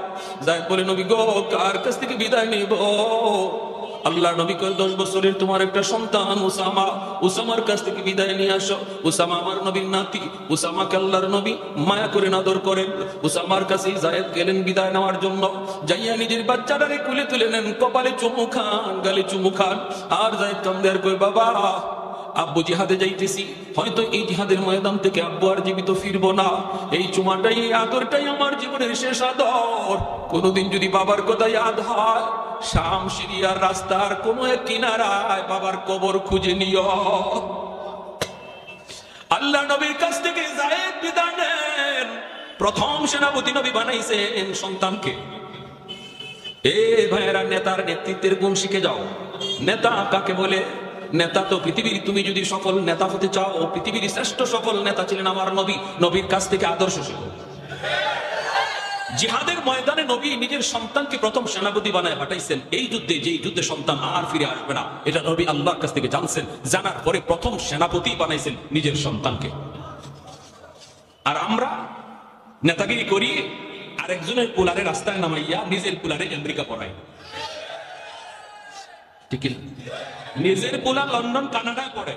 যায়েদ বলে নবী গো কার কাছ থেকে বিদায় নিব? আল্লাহর নবী কয় 10 বছরের তোমার একটা সন্তান উসামা, উসামার কাছ থেকে বিদায় নিয়ে আসো। উসামা আমার নবীর নাতি, উসামাকে আল্লাহর নবী মায়া করে আদর করেন। উসামার কাছে যায়েদ গেলেন বিদায় নেওয়ার জন্য। যাইয়া নিজের বাচ্চাটারে কোলে তুলে নেন, কপালে চুমু খান, গালে চুমু খান। আর যায়েদ কান্দে আর কয় বাবা আব্বু জিহাদে যাইতেছি, হয়তো এই জিহাদের ময়দান থেকে আব্বু আর জীবিত ফিরবো না। এই চুমাটাই এই আদরটাই আমার জীবনের শেষ আদর। কোনোদিন যদি বাবার কথা ইয়াদ হয়, শাম সিরিয়ার রাস্তার কোনো এক কিনারায় বাবার কবর খুঁজে নিও। আল্লাহ নবীর কাছ থেকে যায়েদ বিদায় নেন। প্রথম সেনাপতি নবী বানাইছেন সন্তানকে। এ ভাইয়েরা, নেতার নেতৃত্বের গুণ শিখে যাও। নেতা কাকে বলে? নেতা তো পৃথিবীর, তুমি যদি সফল নেতা হতে চাও, পৃথিবীর শ্রেষ্ঠ সফল নেতা ছিলেন আমার নবী। নবীর কাছ থেকে আদর্শ শিখো। জিহাদের ময়দানে নবী নিজের সন্তানকে প্রথম সেনাপতি বানায় পাঠাইছেন। এই যুদ্ধে, যেই যুদ্ধে সন্তান আর ফিরে আসবে না, এটা নবী আল্লাহর কাছ থেকে জানছেন। জানার পরে প্রথম সেনাপতি বানাইছেন নিজের সন্তানকে। আর আমরা নেতাগিরি করি, আরেকজনের পুলারে রাস্তায় নামাইয়া নিজের পুলারে আমেরিকা পড়াই। ঠিক না? নিজের পুলার লন্ডন কানাডায় পড়ে,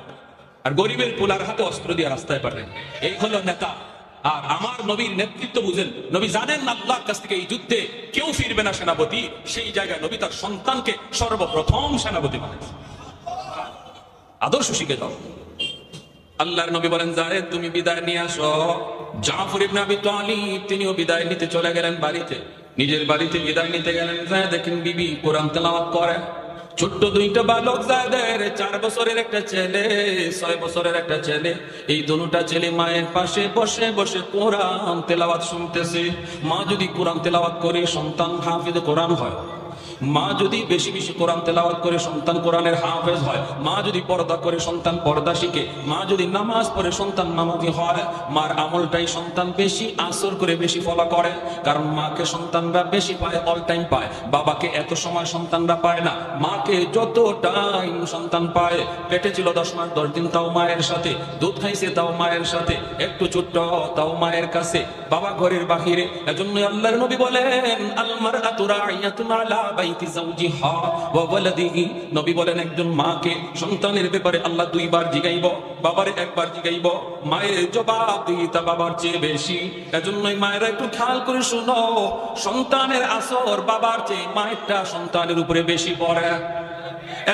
আর গরিবের পুলার হাতে অস্ত্র দিয়ে রাস্তায় পাঠায়। এই হলো নেতা। আর আমার নবীর নেতৃত্ব বুঝেন। নবী জানেন আল্লাহর কাছ থেকে এই যুদ্ধে কেউ ফিরবে না সেনাপতি। সেই জায়গায় নবী তার সন্তানকে সর্বপ্রথম সেনাপতি বানাইছে। আদর্শ শিখে যাও। আল্লাহর নবী বলেন, যায়েদ তুমি বিদায় নিয়ে আসো। জাফর ইবনে আবি তালিব তিনিও বিদায় নিতে চলে গেলেন বাড়িতে। নিজের বাড়িতে বিদায় নিতে গেলেন। যায় দেখেন বিবি কোরআন তেলাওয়াত করে। ছোট্ট দুইটা বালক যাদের, 4 বছরের একটা ছেলে, 6 বছরের একটা ছেলে। এই দুটা ছেলে মায়ের পাশে বসে বসে কোরআন তেলাওয়াত শুনতেছে। মা যদি কোরআন তেলাওয়াত করে সন্তান হাফিজ কোরআন হয়। মা যদি বেশি বেশি কোরআন তেলাওয়াত করে সন্তান কোরআনের হাফেজ হয়। মা যদি পর্দা করে সন্তান পর্দা শিখে। মা যদি নামাজ পড়ে সন্তান নামাজি হয়। মার আমলটাই সন্তান বেশি আসর করে বেশি ফলো করে। কারণ মাকে সন্তানরা বেশি পায়, অল টাইম পায়। বাবাকে এত সময় সন্তানরা পায় না। মাকে যত টাইম সন্তান পায়। পেটে ছিল 10 মাস 10 দিন, তাও মায়ের সাথে। দুধ খাইছে তাও মায়ের সাথে। একটু ছোট্ট তাও মায়ের কাছে, বাবা ঘরের বাহিরে। এজন্য আল্লাহর নবী বলেন, আল মারআতু রাইয়াতুন আলা বাইতি যাওজিহা ওয়া ওয়ালাদিহি। নবী বলেন, একজন মাকে সন্তানের ব্যাপারে আল্লাহ 2 বার জিগাইব, বাবারে 1 বার জিগাইব। মায়ের জবাবদিহিতা বাবার চেয়ে বেশি। এজন্যই মায়েরা একটু খেয়াল করে শুনো, সন্তানের আসর বাবার চেয়ে মায়েরটা সন্তানের উপরে বেশি পড়ে।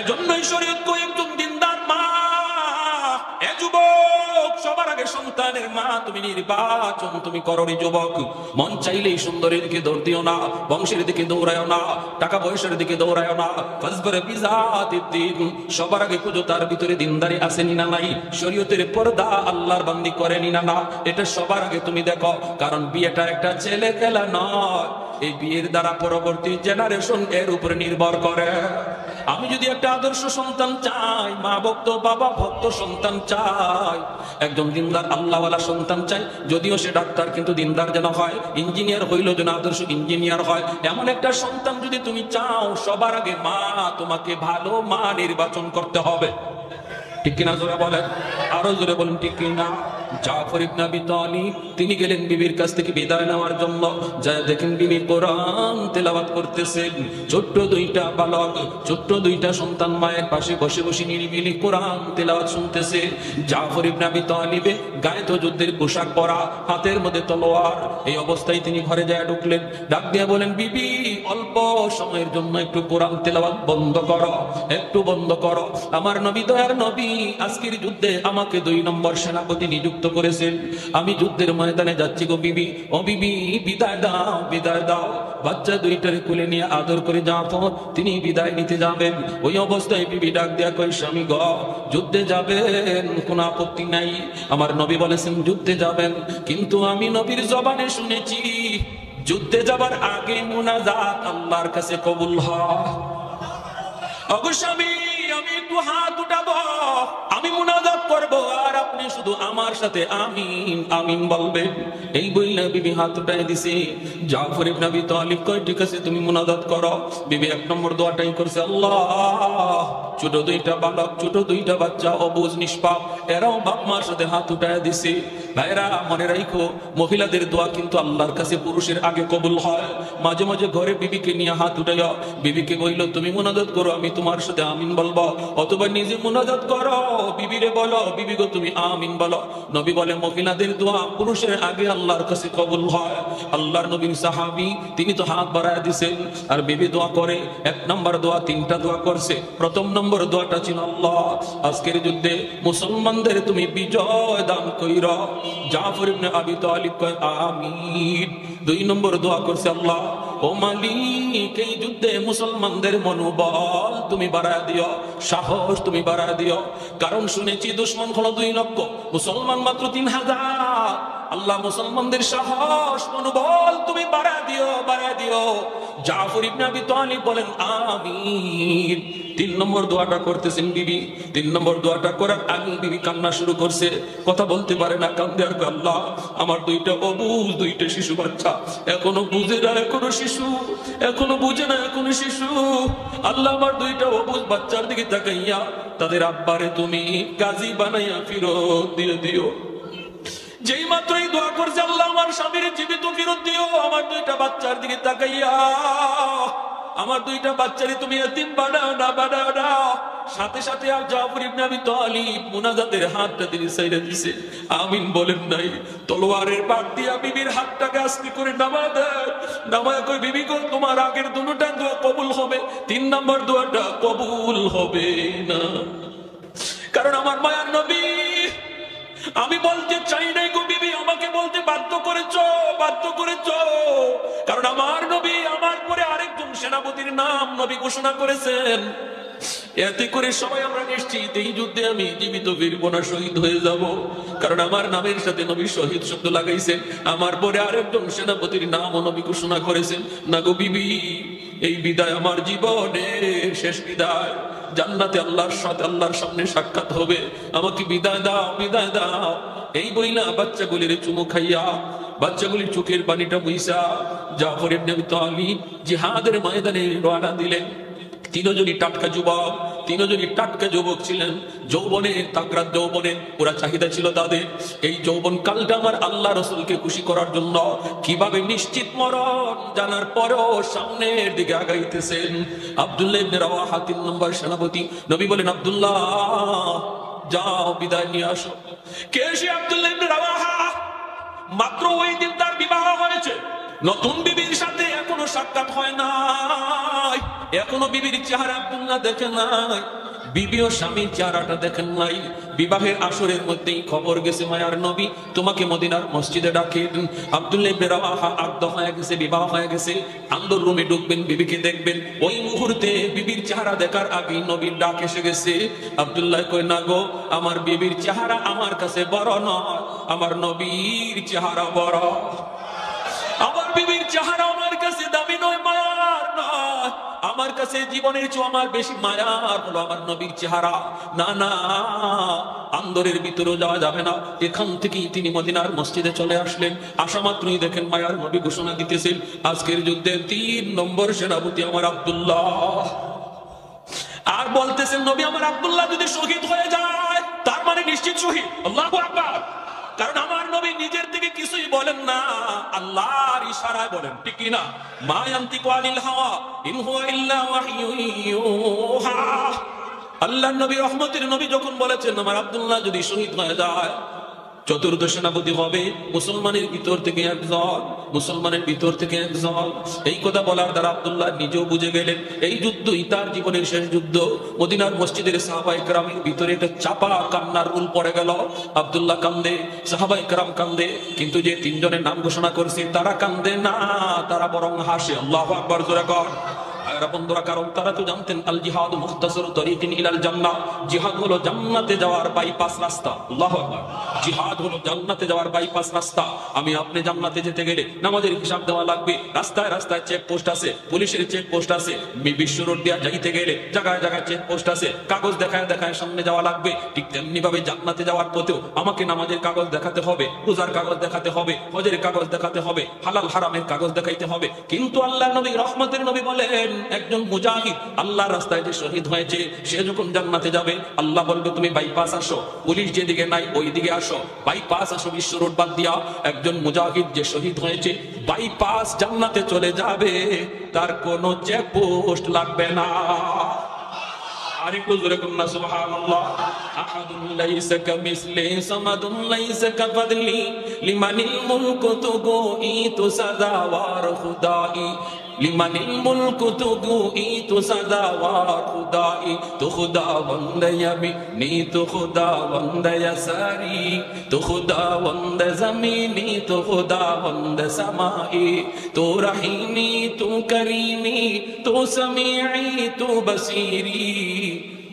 এজন্যই শরীয়ত কই একজন দিনদার মা, এ যুবক, সবার আগে সন্তানের মা তুমি নির্বাচন তুমি করনি। যুবক, মন চাইলেই সুন্দরের দিকে দৌড় দিও না, বংশের দিকে দৌড়ায়ও না, টাকা পয়সার দিকে দৌড়ায়ও না। ফাজবরে বিজাতিদ দ্বীন, সবার আগে খুঁজো তার ভিতরে দিনদারি আসেনি না নাই, শরীয়তের পর্দা আল্লাহর বান্দি করেনি না না। এটা সবার আগে তুমি দেখো। কারণ বিয়েটা একটা ছেলে খেলা নয়। এই বিয়ের দ্বারা পরবর্তী জেনারেশন এর উপরে নির্ভর করে। আমি যদি একটা আদর্শ সন্তান চাই, মা ভক্ত বাবা ভক্ত সন্তান চাই, একজন দিনদার আল্লাহওয়ালা সন্তান চাই, যদিও সে ডাক্তার কিন্তু দিনদার যেন হয়, ইঞ্জিনিয়ার হইল যেন আদর্শ ইঞ্জিনিয়ার হয়, এমন একটা সন্তান যদি তুমি চাও, সবার আগে মা তোমাকে ভালো মা নির্বাচন করতে হবে। ঠিক কিনা জোরে বলেন, আরো জোরে বলেন ঠিক কিনা। জাফর ইবনে আবি তালিব তিনি গেলেন বিবির কাছ থেকে বিদায় নেওয়ার জন্য। যা দেখেন বিবি কোরআন তেলাওয়াত করতেছেন। ছোট্ট 2টা বালক, ছোট্ট 2টা সন্তান মায়ের পাশে বসে বসে নিরিবিলি কোরআন তেলাওয়াত শুনতেছে। জাফর ইবনে আবি তালিবে গায়ে তো যুদ্ধের পোশাক পরা, হাতের মধ্যে তলোয়ার। এই অবস্থায় তিনি ঘরে যায় ঢুকলেন। ডাক দিয়ে বলেন, বিবি অল্প সময়ের জন্য একটু কোরআন তেলাওয়াত বন্ধ করো, একটু বন্ধ করো। আমার নবী দয়ার নবী আজকের যুদ্ধে আমাকে 2 নম্বর সেনাপতি নিযুক্ত করেছেন। আমি যুদ্ধের ময়দানে যাচ্ছি গো বিবি। ও বিবি, বিদায় দাও, বিদায় দাও। বাচ্চা 2টারে কোলে নিয়ে আদর করে জাফর তিনি বিদায় নিতে যাবেন। ওই অবস্থায় বিবি ডাক দেয়া কই, স্বামী গো, যুদ্ধে যাবেন, কোনো আপত্তি নাই। আমার নবী বলেছেন যুদ্ধে যাবেন, কিন্তু আমি নবীর জবানে শুনেছি যুদ্ধে যাবার আগে মুনাজাত আল্লাহর কাছে কবুল হয়। ওগো স্বামী, আমি একটু হাত উঠাবো, আমি মুনাজাত করবো, আর আপনি শুধু আমার সাথে আমিন আমিন বলবেন। এই বললে বিবি হাত উঠাই দিছে। জাফর ইবনে আবি তালিব কয়, ঠিক আছে তুমি মুনাজাত করো। বিবি 1 নম্বর দোয়াটাই করছে, আল্লাহ, ছোট 2টা বালক, ছোট 2টা বাচ্চা, অবুঝ নিষ্পাপ, এরাও বাপ মার সাথে হাত উঠাই দিছে। ভাইরা মনে রাখো, মহিলাদের দোয়া কিন্তু আল্লাহর কাছে পুরুষের আগে কবুল হয়। মাঝে মাঝে ঘরে বিবিকে নিয়ে হাত উঠাইও, বিবিকে বললো তুমি মুনাজাত করো, আমি তোমার সাথে আমিন বলবো, অথবা নিজে মুনাজাত করো, বিবিরে বলো, বিবি গো তুমি আমিন বলো। নবী বলে মহিলাদের দোয়া পুরুষের আগে আল্লাহর কাছে কবুল হয়। আল্লাহর নবীর সাহাবী তিনি তো হাত বাড়ায় দিছেন, আর বিবি দোয়া করে। 1 নম্বর দোয়া, 3টা দোয়া করছে। প্রথম নম্বর দোয়াটা ছিল, আল্লাহ আজকের যুদ্ধে মুসলমানদের তুমি বিজয় দান কইরা। জাফর ইবনে আবি তালিব কয় আমিন। 2 নম্বর দোয়া করছে, আল্লাহ ও মালিক এই যুদ্ধে মুসলমানদের মনোবল তুমি বাড়ায় দিও, সাহস তুমি বাড়ায় দিও। কারণ শুনেছি দুশমন হলো 2 লক্ষ, মুসলমান মাত্র 3000। আল্লাহ মুসলমানদের সাহস মনোবল তুমি বাড়ায় দিও, বাড়ায় দিও। জাফর ইবনে আবি তালিব বলেন আমিন। 3 নম্বর দোয়াটা করতেছেন বিবি। 3 নম্বর দোয়াটা করার আগে বিবি কান্না শুরু করছে, কথা বলতে পারে না, কান্দে আর আল্লাহ আমার 2টা অবুঝ 2টা শিশু বাচ্চা, এখনো বুঝে না, এখনো শিশু, এখনো বুঝে না, এখনো শিশু। আল্লাহ আমার 2টা অবুঝ বাচ্চার দিকে তাকাইয়া তাদের আব্বারে তুমি গাজী বানাইয়া ফিরত দিয়ে দিও। যেই মাত্রই দোয়া করছে আল্লাহ আমার স্বামীর জীবিত ফিরত দিও, আমার 2টা বাচ্চার দিকে তাকাইয়া আমার 2টা বাচ্চারে তুমি এতিম বানাও না, বানাও না। সাথে সাথে আর জাফর ইবনে আবি তালিব মুনাজাতের হাতটা তিনি ছাইড়া দিছে, আমিন বলেন নাই। তলোয়ারের বাট দিয়া বিবির হাতটাকে আস্তে করে নামা দেয়, নামায় কই বিবি গো তোমার আগের 2টা দোয়া কবুল হবে, 3 নম্বর দোয়াটা কবুল হবে না। কারণ আমার মায়ার নবী, আমি বলতে চাই নাই গো বিবি, আমাকে বলতে বাধ্য করেছো, বাধ্য করেছো। কারণ আমার নবী আমার পরে আরেকজন সেনাপতির নাম নবী ঘোষণা করেছেন। এতে করে সবাই আমরা নিশ্চিত এই যুদ্ধে আমি জীবিত ফিরবো না, শহীদ হয়ে যাব। কারণ আমার নামের সাথে নবী শহীদ শব্দ লাগাইছেন, আমার পরে আরেকজন সেনাপতির নাম নবী ঘোষণা করেছেন। না গো বিবি, এই বিদায় আমার জীবনের শেষ বিদায়, জান্নাতে আল্লাহর সাথে আল্লাহর সামনে সাক্ষাৎ হবে, আমাকে বিদায় দাও, বিদায় দাও। এই বইলা বাচ্চাগুলির চুমু খাইয়া বাচ্চাগুলির চোখের পানিটা বইসা জাফর ইবনে আবি তালিব জিহাদের ময়দানে রওনা দিলেন। 3 জনই টাটকা যুবক, 3 জনই টাটকা যুবক ছিলেন, যৌবনের তাগড়া যৌবনের পুরা চাহিদা ছিল তাদের। এই যৌবন কালটা আমার আল্লাহ রাসূলকে খুশি করার জন্য কিভাবে নিশ্চিত মরণ জানার পরেও সামনের দিকে আগাইতেছেন। আব্দুল্লাহ ইবনে রাওয়াহা 3 নম্বর সেনাপতি। নবী বলেন আব্দুল্লাহ যাও বিদায় নিয়ে আসো। কে সে আব্দুল্লাহ ইবনে রাওয়াহা? মাত্র ওই দিন তার বিবাহ হয়েছে, নতুন বিবির সাথে এখনো সাক্ষাৎ হয় নাই, এখনো বিবির চেহারা আব্দুল্লাহ দেখে নাই, বিবি ও স্বামীর চেহারাটা দেখেন নাই। বিবাহের আসরের মধ্যেই খবর গেছে মায়ার নবী তোমাকে মদিনার মসজিদে ডাকেন। আব্দুল্লাহ ইবনে রাওয়াহা আগ্দ হয়ে গেছে, বিবাহ হয়ে গেছে, আন্দর রুমে ঢুকবেন, বিবিকে দেখবেন। ওই মুহূর্তে বিবির চেহারা দেখার আগেই নবীর ডাক এসে গেছে। আব্দুল্লাহ কই না গো, আমার বিবির চেহারা আমার কাছে বড় নয়, আমার নবীর চেহারা বড়। আমার বিবির চেহারা আমার কাছে দামি নয়, মায়ার নয়, আমার কাছে জীবনের চেয়ে আমার বেশি মায়ার হলো আমার নবীর চেহারা। না না, আন্দরের ভিতরে যাওয়া যাবে না। এখান থেকেই তিনি মদিনার মসজিদে চলে আসলেন। আসা মাত্রই দেখেন মায়ার নবী ঘোষণা দিতেছেন আজকের যুদ্ধে 3 নম্বর সেনাপতি আমার আব্দুল্লাহ। আর বলতেছেন নবী আমার আব্দুল্লাহ যদি শহীদ হয়ে যায় তার মানে নিশ্চিত শহীদ। আল্লাহু আকবার। কারণ আমার নবী নিজের থেকে কিছুই বলেন না, আল্লাহর ইশারায় বলেন, ঠিক কি না? মা ইয়ান্তিকু আনিল হাওয়া ইন হুয়া ইল্লা ওয়াহয়ুন ইউহা। আল্লাহর নবী রহমতের নবী যখন বলেছেন আমার আব্দুল্লাহ যদি শহীদ হয়ে যায়, 4র্থ সেনাপতি হবে মুসলমানের ভিতর থেকে একজন, মুসলমানের ভিতর থেকে একজন। এই কথা বলার দ্বারা আব্দুল্লাহ নিজেও বুঝে গেলেন এই যুদ্ধই তার জীবনের শেষ যুদ্ধ। মদিনার মসজিদের সাহাবায়ে কেরামের ভিতরে একটা চাপা কান্নার রুল পড়ে গেল। আব্দুল্লাহ কান্দে, সাহাবায়ে কেরাম কান্দে, কিন্তু যে 3 জনের নাম ঘোষণা করছে তারা কান্দে না, তারা বরং হাসে। আল্লাহু আকবার জোরে কর। বন্ধুরা, কারণ তারা তো জানতেন আল জিহাদ মুখতাসারু তরিকিন ইলাল জান্নাহ, জিহাদ হলো জান্নাতে যাওয়ার বাইপাস রাস্তা। আল্লাহু আকবার। জিহাদ হলো জান্নাতে যাওয়ার বাইপাস রাস্তা। আমি আপনি জান্নাতে যেতে গেলে নামাজের হিসাব দেওয়া লাগবে, রাস্তায় রাস্তায় চেক পোস্ট আছে, পুলিশের চেক পোস্ট আছে, বিশ্ব রোড দিয়ে যাইতে গেলে জায়গায় জায়গায় চেক পোস্ট আছে, কাগজ দেখায় দেখায় সামনে যাওয়া লাগবে। ঠিক তেমনি ভাবে জান্নাতে যাওয়ার পথেও আমাকে নামাজের কাগজ দেখাতে হবে, রোজার কাগজ দেখাতে হবে, হজের কাগজ দেখাতে হবে, হালাল হারামের কাগজ দেখাইতে হবে। কিন্তু আল্লাহর নবী রহমতের নবী বলেন একজন মুজাহিদ আল্লাহর রাস্তায় যে শহীদ হয়েছে সে যখন জান্নাতে যাবে আল্লাহ বলবে তুমি বাইপাস আসো, পুলিশ যেদিকে নাই ওই দিকে আসো, বাইপাস আসো বিশ্ব রোড বাদ দিয়া। একজন মুজাহিদ যে শহীদ হয়েছে বাইপাস জান্নাতে চলে যাবে, তার কোনো চেক পোস্ট লাগবে না। আরেকটু জোরে করুন না সুবহানাল্লাহ। আহাদুন লাইসা কামিসলিহি সামাদুন লাইসা কাফাদলি লিমানিল মুলকু তুগুই তুসাদাওয়ার খুদাই লিমানিল মুলকু তুগুই তু সাদাওয়ার খুদাই তু খুদাবন্দ ইয়ামিনি তু খুদাবন্দ ইয়াসারি তু খুদাবন্দ জমিনি তু খুদাবন্দ समाई तू रहीमी तू करीमी तू समीई तू बसीरी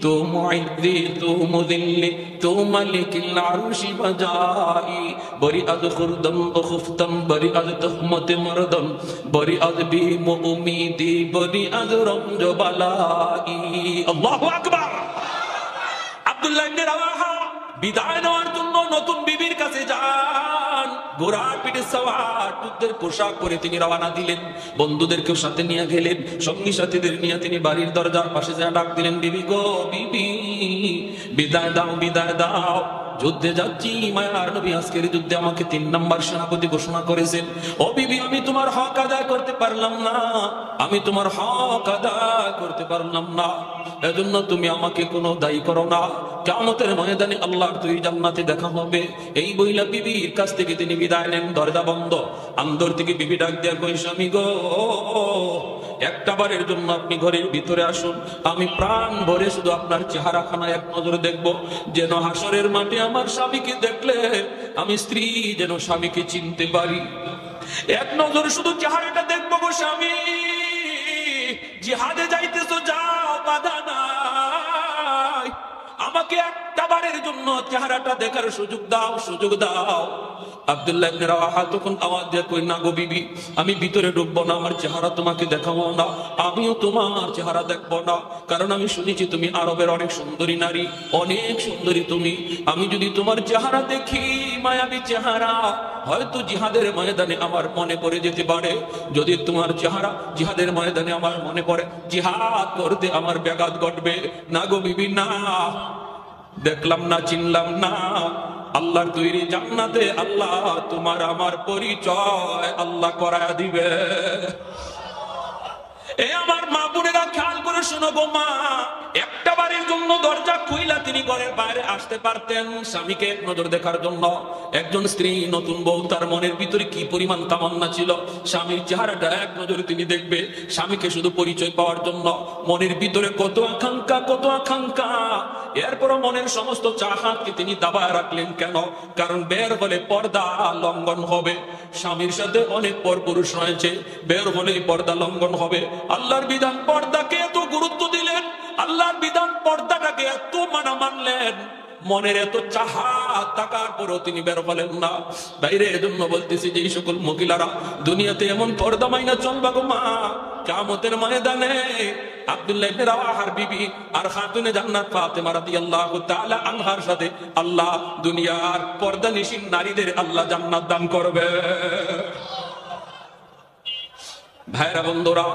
तू मुइद्दी तू मुदिल्ली तू मलिकिल अर्शी बजाई बरी अद खुर्दम खुफ्तम बरी अद तहमत मरदम बरी अद बी उम्मीदी बरी अद रंज बलाई अल्लाहु अकबर। আব্দুল্লাহ ইবনে রাওয়াহা বিদায় নেওয়ার জন্য নতুন বিবির কাছে যান। ঘোড়ার পিঠে সওয়ার, যুদ্ধের পোশাক পরে তিনি রওনা দিলেন। বন্ধুদেরকেও সাথে নিয়ে গেলেন, সঙ্গী সাথীদের নিয়ে তিনি বাড়ির দরজার পাশে যা ডাক দিলেন, বিবি গো বিবি, বিদায় দাও বিদায় দাও, যুদ্ধে যাচ্ছি। মায়ার নবী আজকের যুদ্ধে আমাকে 3 নম্বর সেনাপতি ঘোষণা করেছেন। ও বিবি, আমি তোমার হক আদায় করতে পারলাম না, আমি তোমার হক আদায় করতে পারলাম না, এজন্য তুমি আমাকে কোনো দায়ী করো না। কিয়ামতের ময়দানে আল্লাহর তৈরি জান্নাতে দেখা হবে। এই বইলা বিবির কাছ থেকে তিনি বিদায় নেন। দরজা বন্ধ। আন্দর থেকে বিবি ডাক দেয়া কই, স্বামী গো, একটা বারের জন্য আপনি ঘরের ভিতরে আসুন, আমি প্রাণ ভরে শুধু আপনার চেহারাখানা এক নজর দেখব, যেন হাসরের মাঠে আমার স্বামীকে দেখলে আমি স্ত্রী যেন স্বামীকে চিনতে পারি। এক নজর শুধু চেহারাটা দেখবো গো স্বামী। জিহাদে যাইতেছো যাও, বাধা নাই, আমাকে একটা বারের জন্য চেহারাটা দেখার সুযোগ দাও, সুযোগ দাও। আব্দুল্লাহ ইবনে রাওয়াহা তখন আওয়াজ দিয়ে কই, না গো বিবি, আমি ভিতরে ঢুকবো না, আমার চেহারা তোমাকে দেখাবো না, আমিও তোমার চেহারা দেখবো না, কারণ আমি শুনেছি তুমি আরবের অনেক সুন্দরী নারী, অনেক সুন্দরী তুমি। আমি যদি তোমার চেহারা দেখি, মায়াবী চেহারা, হয়তো জিহাদের ময়দানে আমার মনে পড়ে যেতে পারে। যদি তোমার চেহারা জিহাদের ময়দানে আমার মনে পড়ে, জিহাদ করতে আমার ব্যাঘাত ঘটবে। না গো বিবি, না, দেখলাম না, চিনলাম না, আল্লাহর তৈরি জান্নাতে আল্লাহ তোমার আমার পরিচয় আল্লাহ করায়া দিবে। এ আমার মা বোনেরা খেয়াল করে শোনো গো মা, একটা বারের জন্য দরজা খুইলা তিনি ঘরের বাইরে আসতে পারতেন স্বামীকে এক নজর দেখার জন্য। একজন স্ত্রী, নতুন বউ, তার মনের ভিতরে কি পরিমাণ তামান্না ছিল, স্বামীর চেহারাটা এক নজরে তিনি দেখবে, স্বামীকে শুধু পরিচয় পাওয়ার জন্য। মনের ভিতরে কত আকাঙ্ক্ষা, কত আকাঙ্ক্ষা। এরপরও মনের সমস্ত চাহাতকে তিনি দাবায় রাখলেন। কেন? কারণ বের হলে পর্দা লঙ্ঘন হবে। স্বামীর সাথে অনেক পরপুরুষ রয়েছে, বের হলে পর্দা লঙ্ঘন হবে। আল্লাহর বিধান পর্দাকে এত গুরুত্ব দিলেন, আল্লাহর বিধান পর্দাটাকে এত মানলেন, মনের এত চাহাত থাকার পরেও তিনি বের হলেন না বাইরে। এজন্য বলতেছি যে এই সকল মহিলারা দুনিয়াতে এমন পর্দা মাইনা চলবা গো মা, কিয়ামতের ময়দানে আব্দুল্লাহ ইবনে রাওয়াহার বিবি আর খাতুনে জান্নাত ফাতেমা রাদিয়াল্লাহু তাআলা আনহার সাথে আল্লাহ দুনিয়ার পর্দানিশীন নারীদের আল্লাহ জান্নাত দান করবে। ভাইরা বন্ধুরা,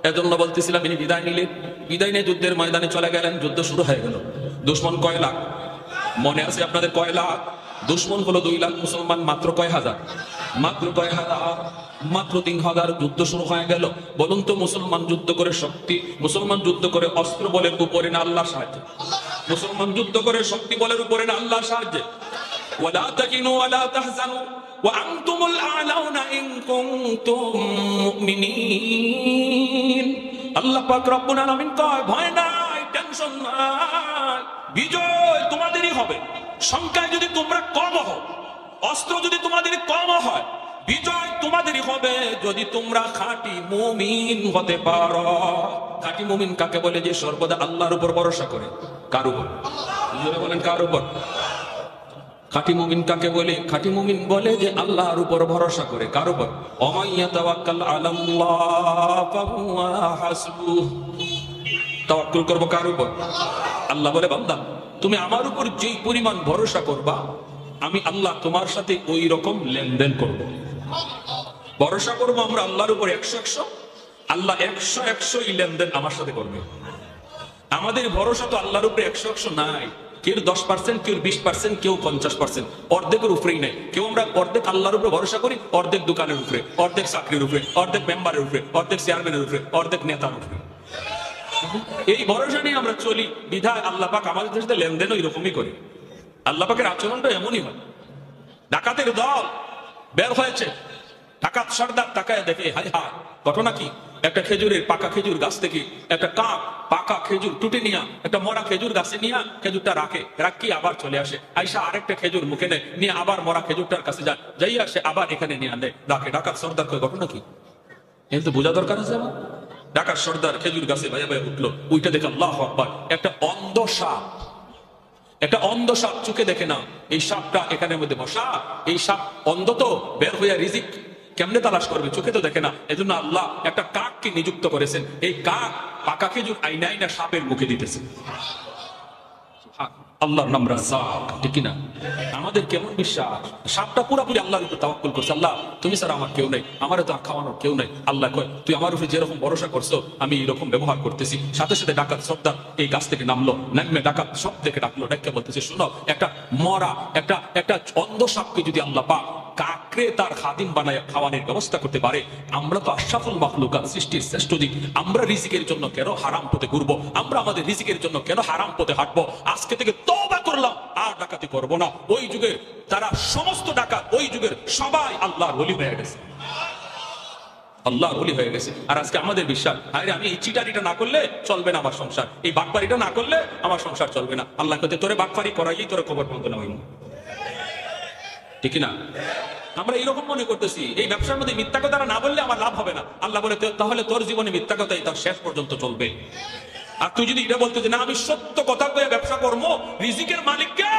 এজন্য বলতেছিলাম ইনি বিদায় নিলেন। বিদায় নিয়ে যুদ্ধের ময়দানে চলে গেলেন। যুদ্ধ শুরু হয়ে গেল। দুশমন কয় লাখ মনে আছে আপনাদের? কয় লাখ? দুশমন হলো 2 লাখ, মুসলমান মাত্র কয় হাজার? মাত্র কয় হাজার? মাত্র 3000। যুদ্ধ শুরু হয়ে গেল। বলুন তো, মুসলমান যুদ্ধ করে শক্তি, মুসলমান যুদ্ধ করে অস্ত্র বলের উপরে না আল্লাহর সাহায্যে? মুসলমান যুদ্ধ করে শক্তি বলের উপরে না আল্লাহর সাহায্যে? ওয়ালা তাকিনু ওয়ালা তাহজানু ওয়া আনতুমুল আ'লাউনা ইন কুনতুম মুমিনিন। আল্লাহ পাক রব্বুল আলামিন কয়, ভয় নাই, টেনশন নাই, বিজয় তোমাদেরই হবে। সংখ্যায় যদি তোমরা কম হও, অস্ত্র যদি তোমাদের কম হয়, বিজয় তোমাদেরই হবে যদি তোমরা খাঁটি মুমিন হতে পারো। খাঁটি মুমিন কাকে বলে? যে সর্বদা আল্লাহর উপর ভরসা করে। কার উপর? বলেন, কার উপর? খাঁটি মুমিন কাকে বলে? খাঁটি মুমিন বলে যে আল্লাহর উপর ভরসা করে। কার উপর? ওমাইয়া তাওয়াক্কাল আলাল্লাহ ফাহুয়া হাসবুহ। তাওয়াক্কুল করব কার উপর? আল্লাহ বলে, বান্দা তুমি আমার উপর যেই পরিমাণ ভরসা করবা, আমি আল্লাহ তোমার সাথে ওই রকম লেনদেন করব। ভরসা করবো আমরা আল্লাহর উপর 100-100, আল্লাহ 100-100 লেনদেন আমার সাথে করবে। আমাদের ভরসা তো আল্লাহর উপরে 100-100 নাই। কেউ 10%, কেউ 20%, কেউ 50%, অর্ধেকের উপরেই নাই। কেউ আমরা অর্ধেক আল্লাহর উপরে ভরসা করি, অর্ধেক দোকানের উপরে, অর্ধেক চাকরির উপরে, অর্ধেক মেম্বারের উপরে, অর্ধেক চেয়ারম্যানের উপরে, অর্ধেক নেতার উপরে। এই ভরসা নিয়ে আমরা চলি। বিধায় আল্লাহ পাক আমাদের সাথে লেনদেন এরকমই করে। আল্লাহ পাকের আচরণটা এমনই হয়। ডাকাতের দল বের হয়েছে, ডাকাত সর্দার তাকায় দেখে, হায় হায়, ঘটনা কি? একটা খেজুরের পাকা খেজুর গাছ থেকে একটা কাক পাকা খেজুর টুটে নিয়ে একটা মরা খেজুর গাছে নিয়ে খেজুরটা রাখি আবার চলে আসে, আইসা আরেকটা খেজুর মুখে নেয়, নিয়ে আবার মরা খেজুরটার কাছে যায়, যাই আসে আবার এখানে নিয়ে আনে রাখে। ডাকাত সর্দার কয় ঘটনা কি? এই তো বোঝা দরকার আছে আমার। ডাকাত সর্দার খেজুর গাছে ভাইয়া ভাইয়া উঠলো, ওইটা দেখে আল্লাহু আকবার, একটা অন্ধ সাপ, একটা অন্ধ সাপ, চোখে দেখে না, এই সাপটা এখানের মধ্যে বসা, এই সাপ অন্ধ তো, বের হইয়া রিজিক কেমনে তালাশ করবে, চোখে তো দেখে না। এজন্য আল্লাহ একটা কাককে নিযুক্ত করেছেন, এই কাক পাকা খেজুর আইনা আইনা সাপের মুখে দিতেছে। আল্লাহর নাম রাজ্জাক, ঠিক না? আমাদের কেমন বিশ্বাস, সাপটা পুরোপুরি আল্লাহর উপর তাওয়াক্কুল করছে, আল্লাহ তুমি ছাড়া আমার কেউ নাই, আমারে তো খাওয়ানোর কেউ নাই। আল্লাহ কয় তুই আমার উপরে যেরকম ভরসা করছো আমি এরকম ব্যবহার করতেছি। সাথে সাথে ডাকাত সর্দার এই গাছ থেকে নামলো, নামে ডাকাত সব থেকে ডাকলো, ডাক্কে বলতেছে শোনো, একটা মরা একটা অন্ধ সাপকে যদি আল্লাহ পাক কাকরে তার খাদিম বানায় খাওয়ানোর ব্যবস্থা করতে পারে, আমরা তো আশরাফুল মাখলুকাত, সৃষ্টির শ্রেষ্ঠ দিক, আমরা রিজিকের জন্য কেন হারাম পথে ঘুরবো? আমরা আমাদের রিজিকের জন্য কেন হারাম পথে হাঁটবো? আজকে থেকে তওবা করলাম, আর ডাকাতি করবো না। ওই যুগের তারা সমস্ত ডাকাত, ওই যুগের সবাই আল্লাহর ওলি হয়ে গেছে, আল্লাহর ওলি হয়ে গেছে। আর আজকে আমাদের বিশ্বাস, আরে আমি এই চিটারিটা না করলে চলবে না আমার সংসার, এই বাটপারিটা না করলে আমার সংসার চলবে না। আল্লাহ কইতে তোরে বাটপারি করাই তোরে খবর বন্ধ না হইল, ঠিক না? আমরা এরকম মনে করতেছি এই ব্যবসার মধ্যে মিথ্যা কথা না বললে আমার লাভ হবে না। আল্লাহ বলে তাহলে তোর জীবনে মিথ্যা কথাই তার শেষ পর্যন্ত চলবে। আর তুই যদি এটা বলতে যে না আমি সত্য কথা কয়ে ব্যবসা করবো, রিজিকের মালিক কে?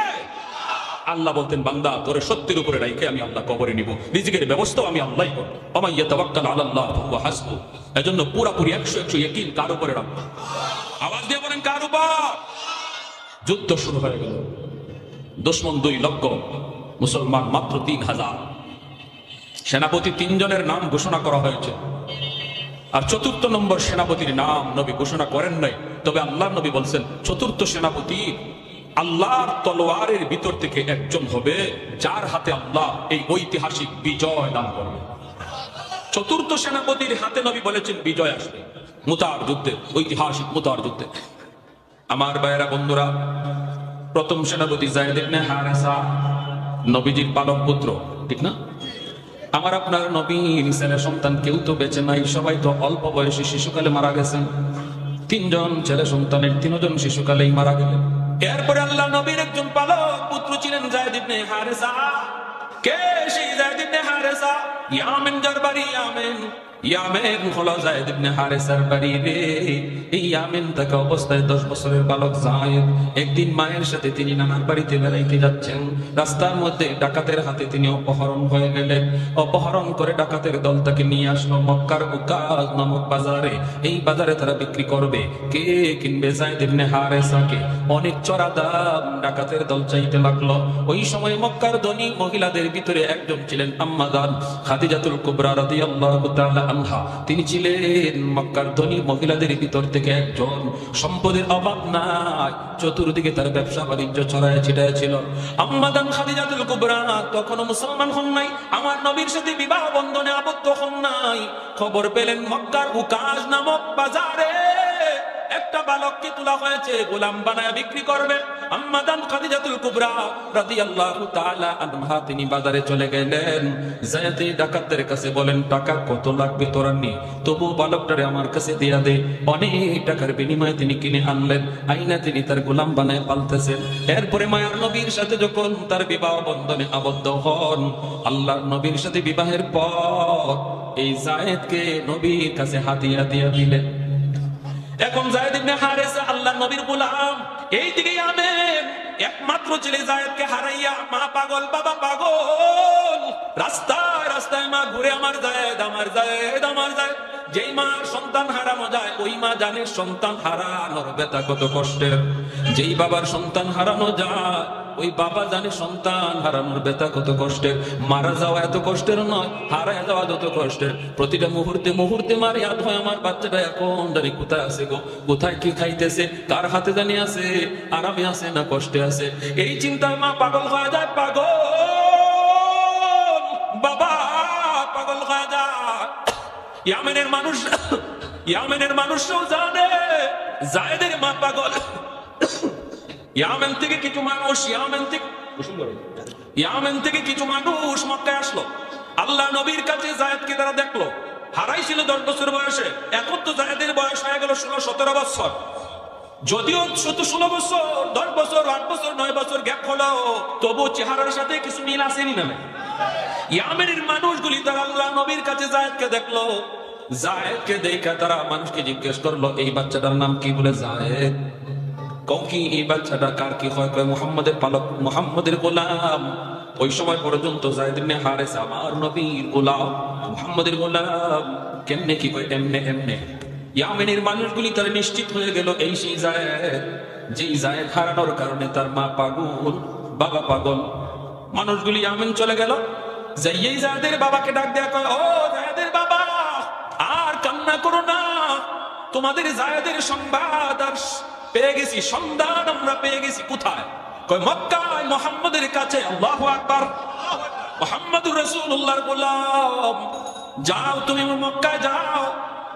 আল্লাহ বলতেন বান্দা তোরে সত্যের উপরে রাইখে আমি আল্লাহ কবরে নিব, রিজিকের ব্যবস্থাও আমি আল্লাহই করব। ওয়া ইয়াতাওয়াক্কাল আলাল্লাহ ফাহুয়া হাসবু। এজন্য পুরোপুরি 100% ইয়াকিন কার উপরে রাখবো? আওয়াজ দিয়ে বলেন কার উপর? যুদ্ধ শুরু হয়ে গেল, দুশমন 2 লক্ষ, মুসলমান মাত্র 3000। সেনাপতি 3 জনের নাম ঘোষণা করা হয়েছে, আর 4th নম্বর সেনাপতির নাম নবী ঘোষণা করেন নাই। তবে আল্লাহ নবী বলছেন 4th সেনাপতি আল্লাহর তলোয়ারের ভিতর থেকে একজন হবে যার হাতে আল্লাহ এই ঐতিহাসিক বিজয় দান করবে। 4th সেনাপতির হাতে নবী বলেছেন বিজয় আসবে মুতার যুদ্ধে, ঐতিহাসিক মুতার যুদ্ধে। আমার ভাইয়েরা বন্ধুরা, প্রথম সেনাপতি যায়েদ ইবনে হারেসা, নবীজির পালক পুত্র, ঠিক না? আমার আপনার নবীর ছেলে সন্তান কেউ তো বেঁচে নাই, সবাই তো অল্প বয়সী শিশুকালে মারা গেছেন। 3 জন ছেলে সন্তানের 3 জন শিশুকালেই মারা গেলেন। এরপরে আল্লাহ নবীর একজন পালক পুত্র ছিলেন যায়েদ ইবনে হারেসা। কে সেই যায়েদ ইবনে হারেসা? ইয়ামেন যার বাড়ি, ইয়ামেন হলো যায়েদ ইবনে হারেসার বাড়ি রে। এই ইয়ামেন থাকা অবস্থায় 10 বছরের বালক যায়েদ একদিন মায়ের সাথে তিনি নানার বাড়িতে বেড়াইতে যাচ্ছেন। রাস্তার মধ্যে ডাকাতের হাতে তিনি অপহরণ হয়ে গেলেন। অপহরণ করে ডাকাতের দল তাকে নিয়ে আসলো মক্কার উকাজ নামক বাজারে। এই বাজারে তারা বিক্রি করবে। কে কিনবে? যায়েদ ইবনে হারেসাকে। অনেক চড়া দাম ডাকাতের দল চাইতে লাগলো। ওই সময় মক্কার ধনী মহিলাদের ভিতরে একজন ছিলেন আম্মা জান খাদিজাতুল কুবরা রাদিয়াল্লাহু তাআলা আনহা। তিনি ছিলেন মক্কার ধনী মহিলাদের ভিতর থেকে একজন। সম্পদের অভাব নাই, চতুর্দিকে তার ব্যবসা বাণিজ্য ছড়ায় ছিটায় ছিল। আম্মা জান খাদিজাতুল কুবরা তখনও মুসলমান হন নাই, আমার নবীর সাথে বিবাহ বন্ধনে আবদ্ধ হন নাই। খবর পেলেন মক্কার উকাজ নামক বাজারে একটা বালককে তোলা হয়েছে, গোলাম বানায় বিক্রি করবে। আম্মা জান খাদিজাতুল কুবরা রাদিয়াল্লাহু তাআলা আনহা তিনি বাজারে চলে গেলেন। যায়েদ ডাকাতদের কাছে বলেন টাকা কত লাগবে তোরা নি, তবু বালকটারে আমার কাছে দিয়া দে। অনেক টাকার বিনিময়ে তিনি কিনে আনলেন, আইনা তিনি তার গোলাম বানায় পালতেছেন। এরপরে মায়ার নবীর সাথে যখন তার বিবাহ বন্ধনে আবদ্ধ হন, আল্লাহর নবীর সাথে বিবাহের পর এই যায়েদকে নবীর কাছে হাদিয়া দিয়া দিলেন। এখন যায়েদ ইবনে হারেসা আল্লাহর নবীর গোলাম। এইদিকে ইয়ামেন একমাত্র ছেলে যায়েদকে হারাইয়া মা পাগল, বাবা পাগল। রাস্তায় রাস্তায় মা ঘুরে আমার যায়েদ, আমার যায়েদ, আমার যায়েদ। যেই মা সন্তান হারানো যায় ওই মা জানে সন্তান হারানোর ব্যথা কত কষ্টের। যেই বাবার সন্তান হারানো যায় ওই বাবা জানে সন্তান হারানোর ব্যথা কত কষ্টের। মারা যাওয়া এত কষ্টের নয়, হারায় যাওয়া যত কষ্টের। প্রতিটা মুহূর্তে মুহূর্তে মার ইয়াদ হয় আমার বাচ্চাটা এখন জানি কোথায় আছে গো, কোথায় কি খাইতেছে, কার হাতে জানি আছে, আরামে আছে না কষ্টে আছে। এই চিন্তায় মা পাগল হয়ে যায়, পাগল বাবা পাগল হয়ে যায়। ইয়ামেনের মানুষও জানে যায়েদের মা পাগল। ইয়ামেন থেকে কিছু মানুষ মক্কায় আসলো। আল্লাহ নবীর কাছে যায়েদকে তারা দেখলো। হারাইছিল 10 বছর বয়সে, এখন তো জায়েদের বয়স হয়ে গেল 16-17 বছর। যদিও 16 বছর, 10 বছর, 8 বছর, 9 বছর গ্যাপ হলো, তবু চেহারার সাথে কিছু মিল আসেনি না? ইয়ামেনের মানুষগুলি তারা আল্লাহ নবীর কাছে জায়েদকে দেখলো। জায়েদকে দেখে তারা মানুষকে জিজ্ঞেস করলো, এই বাচ্চাটার নাম কি? বলে জায়েদ। কও কি এই বাচ্চাটা কার কি হয়? কয় মুহাম্মাদের পালক, মুহাম্মাদের গোলাম। ওই সময় পর্যন্ত জায়েদ ইবনে হারেসা আমার নবীর গোলাম, মুহাম্মাদের গোলাম। কেমনে কি? কয় এমনে এমনে। ইয়ামেনের মানুষগুলি তারা নিশ্চিত হয়ে গেল এই সেই জায়েদ, যেই জায়েদ হারানোর কারণে তার মা পাগল, বাবা পাগল। মানুষগুলি ইয়ামেন চলে গেল, যাইয়েই জায়েদের বাবাকে ডাক দেয়া কয়, ও জায়েদের বাবা, আর কান্না করো না, তোমাদের জায়েদের সংবাদ আর পেয়ে গেছি, সন্ধান আমরা পেয়ে গেছি। কোথায়? কয় মক্কায়, মুহাম্মাদের কাছে। আল্লাহু আকবার। মুহাম্মাদুর রাসূলুল্লাহর গোলাম। যাও তুমি মক্কায় যাও,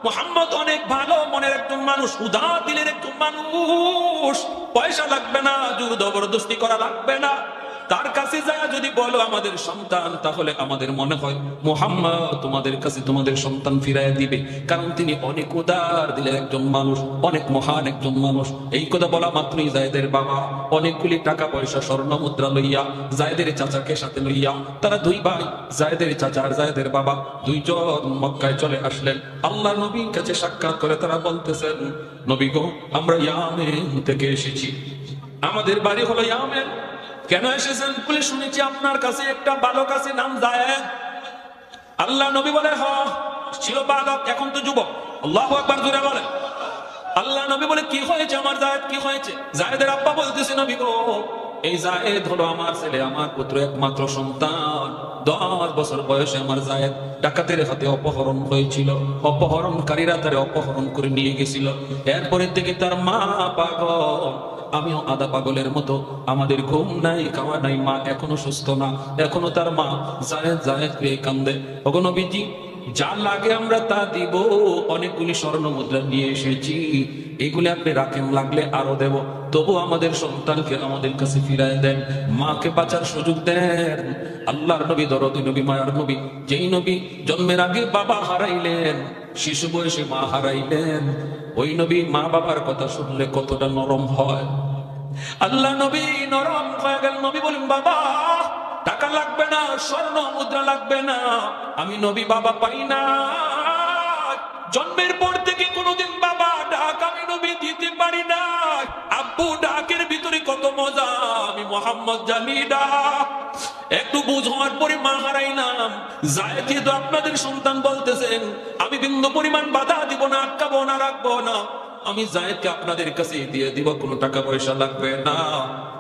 মুহাম্মদ অনেক ভালো মনের একজন মানুষ, উদার দিলের একজন মানুষ, পয়সা লাগবে না, জোর জবরদস্তি করা লাগবে না। তার কাছে যায় যদি বলো আমাদের সন্তান, তাহলে আমাদের মনে হয় মুহাম্মদ তোমাদের কাছে তোমাদের সন্তান ফিরাইয়া দিবে, কারণ তিনি অনেক উদার দিলের একজন মানুষ, অনেক মহান একজন মানুষ। এই কথা বলা মাত্রই জায়েদের বাবা অনেকগুলি টাকা পয়সা স্বর্ণ মুদ্রা লইয়া জায়েদের চাচাকে সাথে লইয়া, তারা দুই ভাই, জায়েদের চাচা আর জায়েদের বাবা, দুইজন মক্কায় চলে আসলেন। আল্লাহ নবীর কাছে সাক্ষাৎ করে তারা বলতেছেন, নবী গো, আমরা ইয়ামেন থেকে এসেছি, আমাদের বাড়ি হলো ইয়ামেন। কেন এসেছেন? বলে শুনেছি আপনার কাছে একটা বালক আছে, নাম জায়েদ। আল্লাহ নবী বলে, হ, ছিল বালক, এখন তো যুবক। আল্লাহু আকবার জোরে বলে। আল্লাহ নবী বলে, কি হয়েছে আমার জায়েদ, কি হয়েছে? জায়েদের আব্বা বলতেছে, নবী গো, এই জায়েদ হলো আমার ছেলে, আমার পুত্র, একমাত্র সন্তান। 10 বছর বয়সে আমার জায়েদ ডাকাতের হাতে অপহরণ হয়েছিল, অপহরণকারীরা তারে অপহরণ করে নিয়ে গেছিল। এরপরে থেকে তার মা পাগল, আমিও আধা পাগলের মতো, আমাদের ঘুম নাই, খাওয়া নাই, মা এখনো সুস্থ না, এখনো তার মা জায়েদ জায়েদ পেয়ে কান্দে। ওগো নবীজি, যা লাগে আমরা তা দিব, অনেকগুলি স্বর্ণ মুদ্রা নিয়ে এসেছি, এগুলি আপনি রাখেন, লাগলে আরো দেব, তবু আমাদের সন্তানকে আমাদের কাছে ফিরায় দেন, মাকে বাঁচার সুযোগ দেন। আল্লাহর নবী, দরদি নবী, মায়ার নবী, যেই নবী জন্মের আগে বাবা হারাইলেন, শিশু বয়সে মা হারাইলেন, ওই নবী মা বাবার কথা শুনলে কতটা নরম হয়। আল্লাহ নবী নরম হয়ে গেল। নবী বলেন, বাবা টাকা লাগবে না, স্বর্ণ মুদ্রা লাগবে না, আমি নবী বাবা পাই না, জন্মের পর থেকে কোনোদিন বাবা ডাক আমি নবী দিতে পারি না। আব্বু ডাকের ভিতরে কত মজা, আমি মুহাম্মদ জানি না। একটু বুঝ হওয়ার পরে মা হারাইলাম। জায়েদ যেহেতু আপনাদের সন্তান বলতেছেন, আমি বিন্দু পরিমাণ বাধা দিব না, আটকাবো না, রাখবো না, আমি জায়েদকে আপনাদের কাছে দিয়ে দিব, কোনো টাকা পয়সা লাগবে না।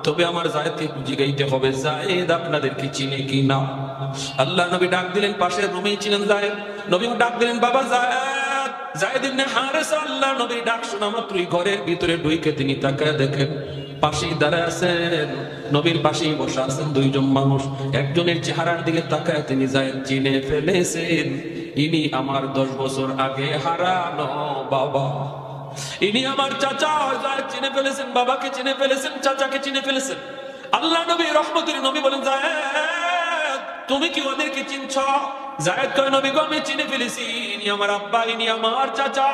তবে আমার জায়েদকে জিগাইতে হবে, জায়েদ আপনাদেরকে চিনে কি না। আল্লাহ নবী ডাক দিলেন, পাশের রুমেই ছিলেন জায়েদ, নবী ডাক দিলেন, বাবা জায়েদ, জায়েদ ইবনে হারেসা। আল্লাহ নবী ডাক শোনা মাত্রই ঘরের ভিতরে ঢুকে তিনি তাকায় দেখেন, পাশেই দাঁড়ায় আছেন, নবীর পাশেই বসে আছেন দুইজন মানুষ। একজনের চেহারার দিকে তাকায় তিনি জায়েদ চিনে ফেলেছেন, ইনি আমার 10 বছর আগে হারানো বাবা, ইনি আমার চাচা। জায়েদ চিনে ফেলেছেন, বাবাকে চিনে ফেলেছেন, চাচাকে চিনে ফেলেছেন। আল্লাহ নবী রহমতের নবী বলেন, জায়েদ তুমি কি ওদেরকে চিনছ? জায়েদ কয়, নবী গো, আমি চিনে ফেলেছি, ইনি আমার আব্বা, ইনি আমার চাচা।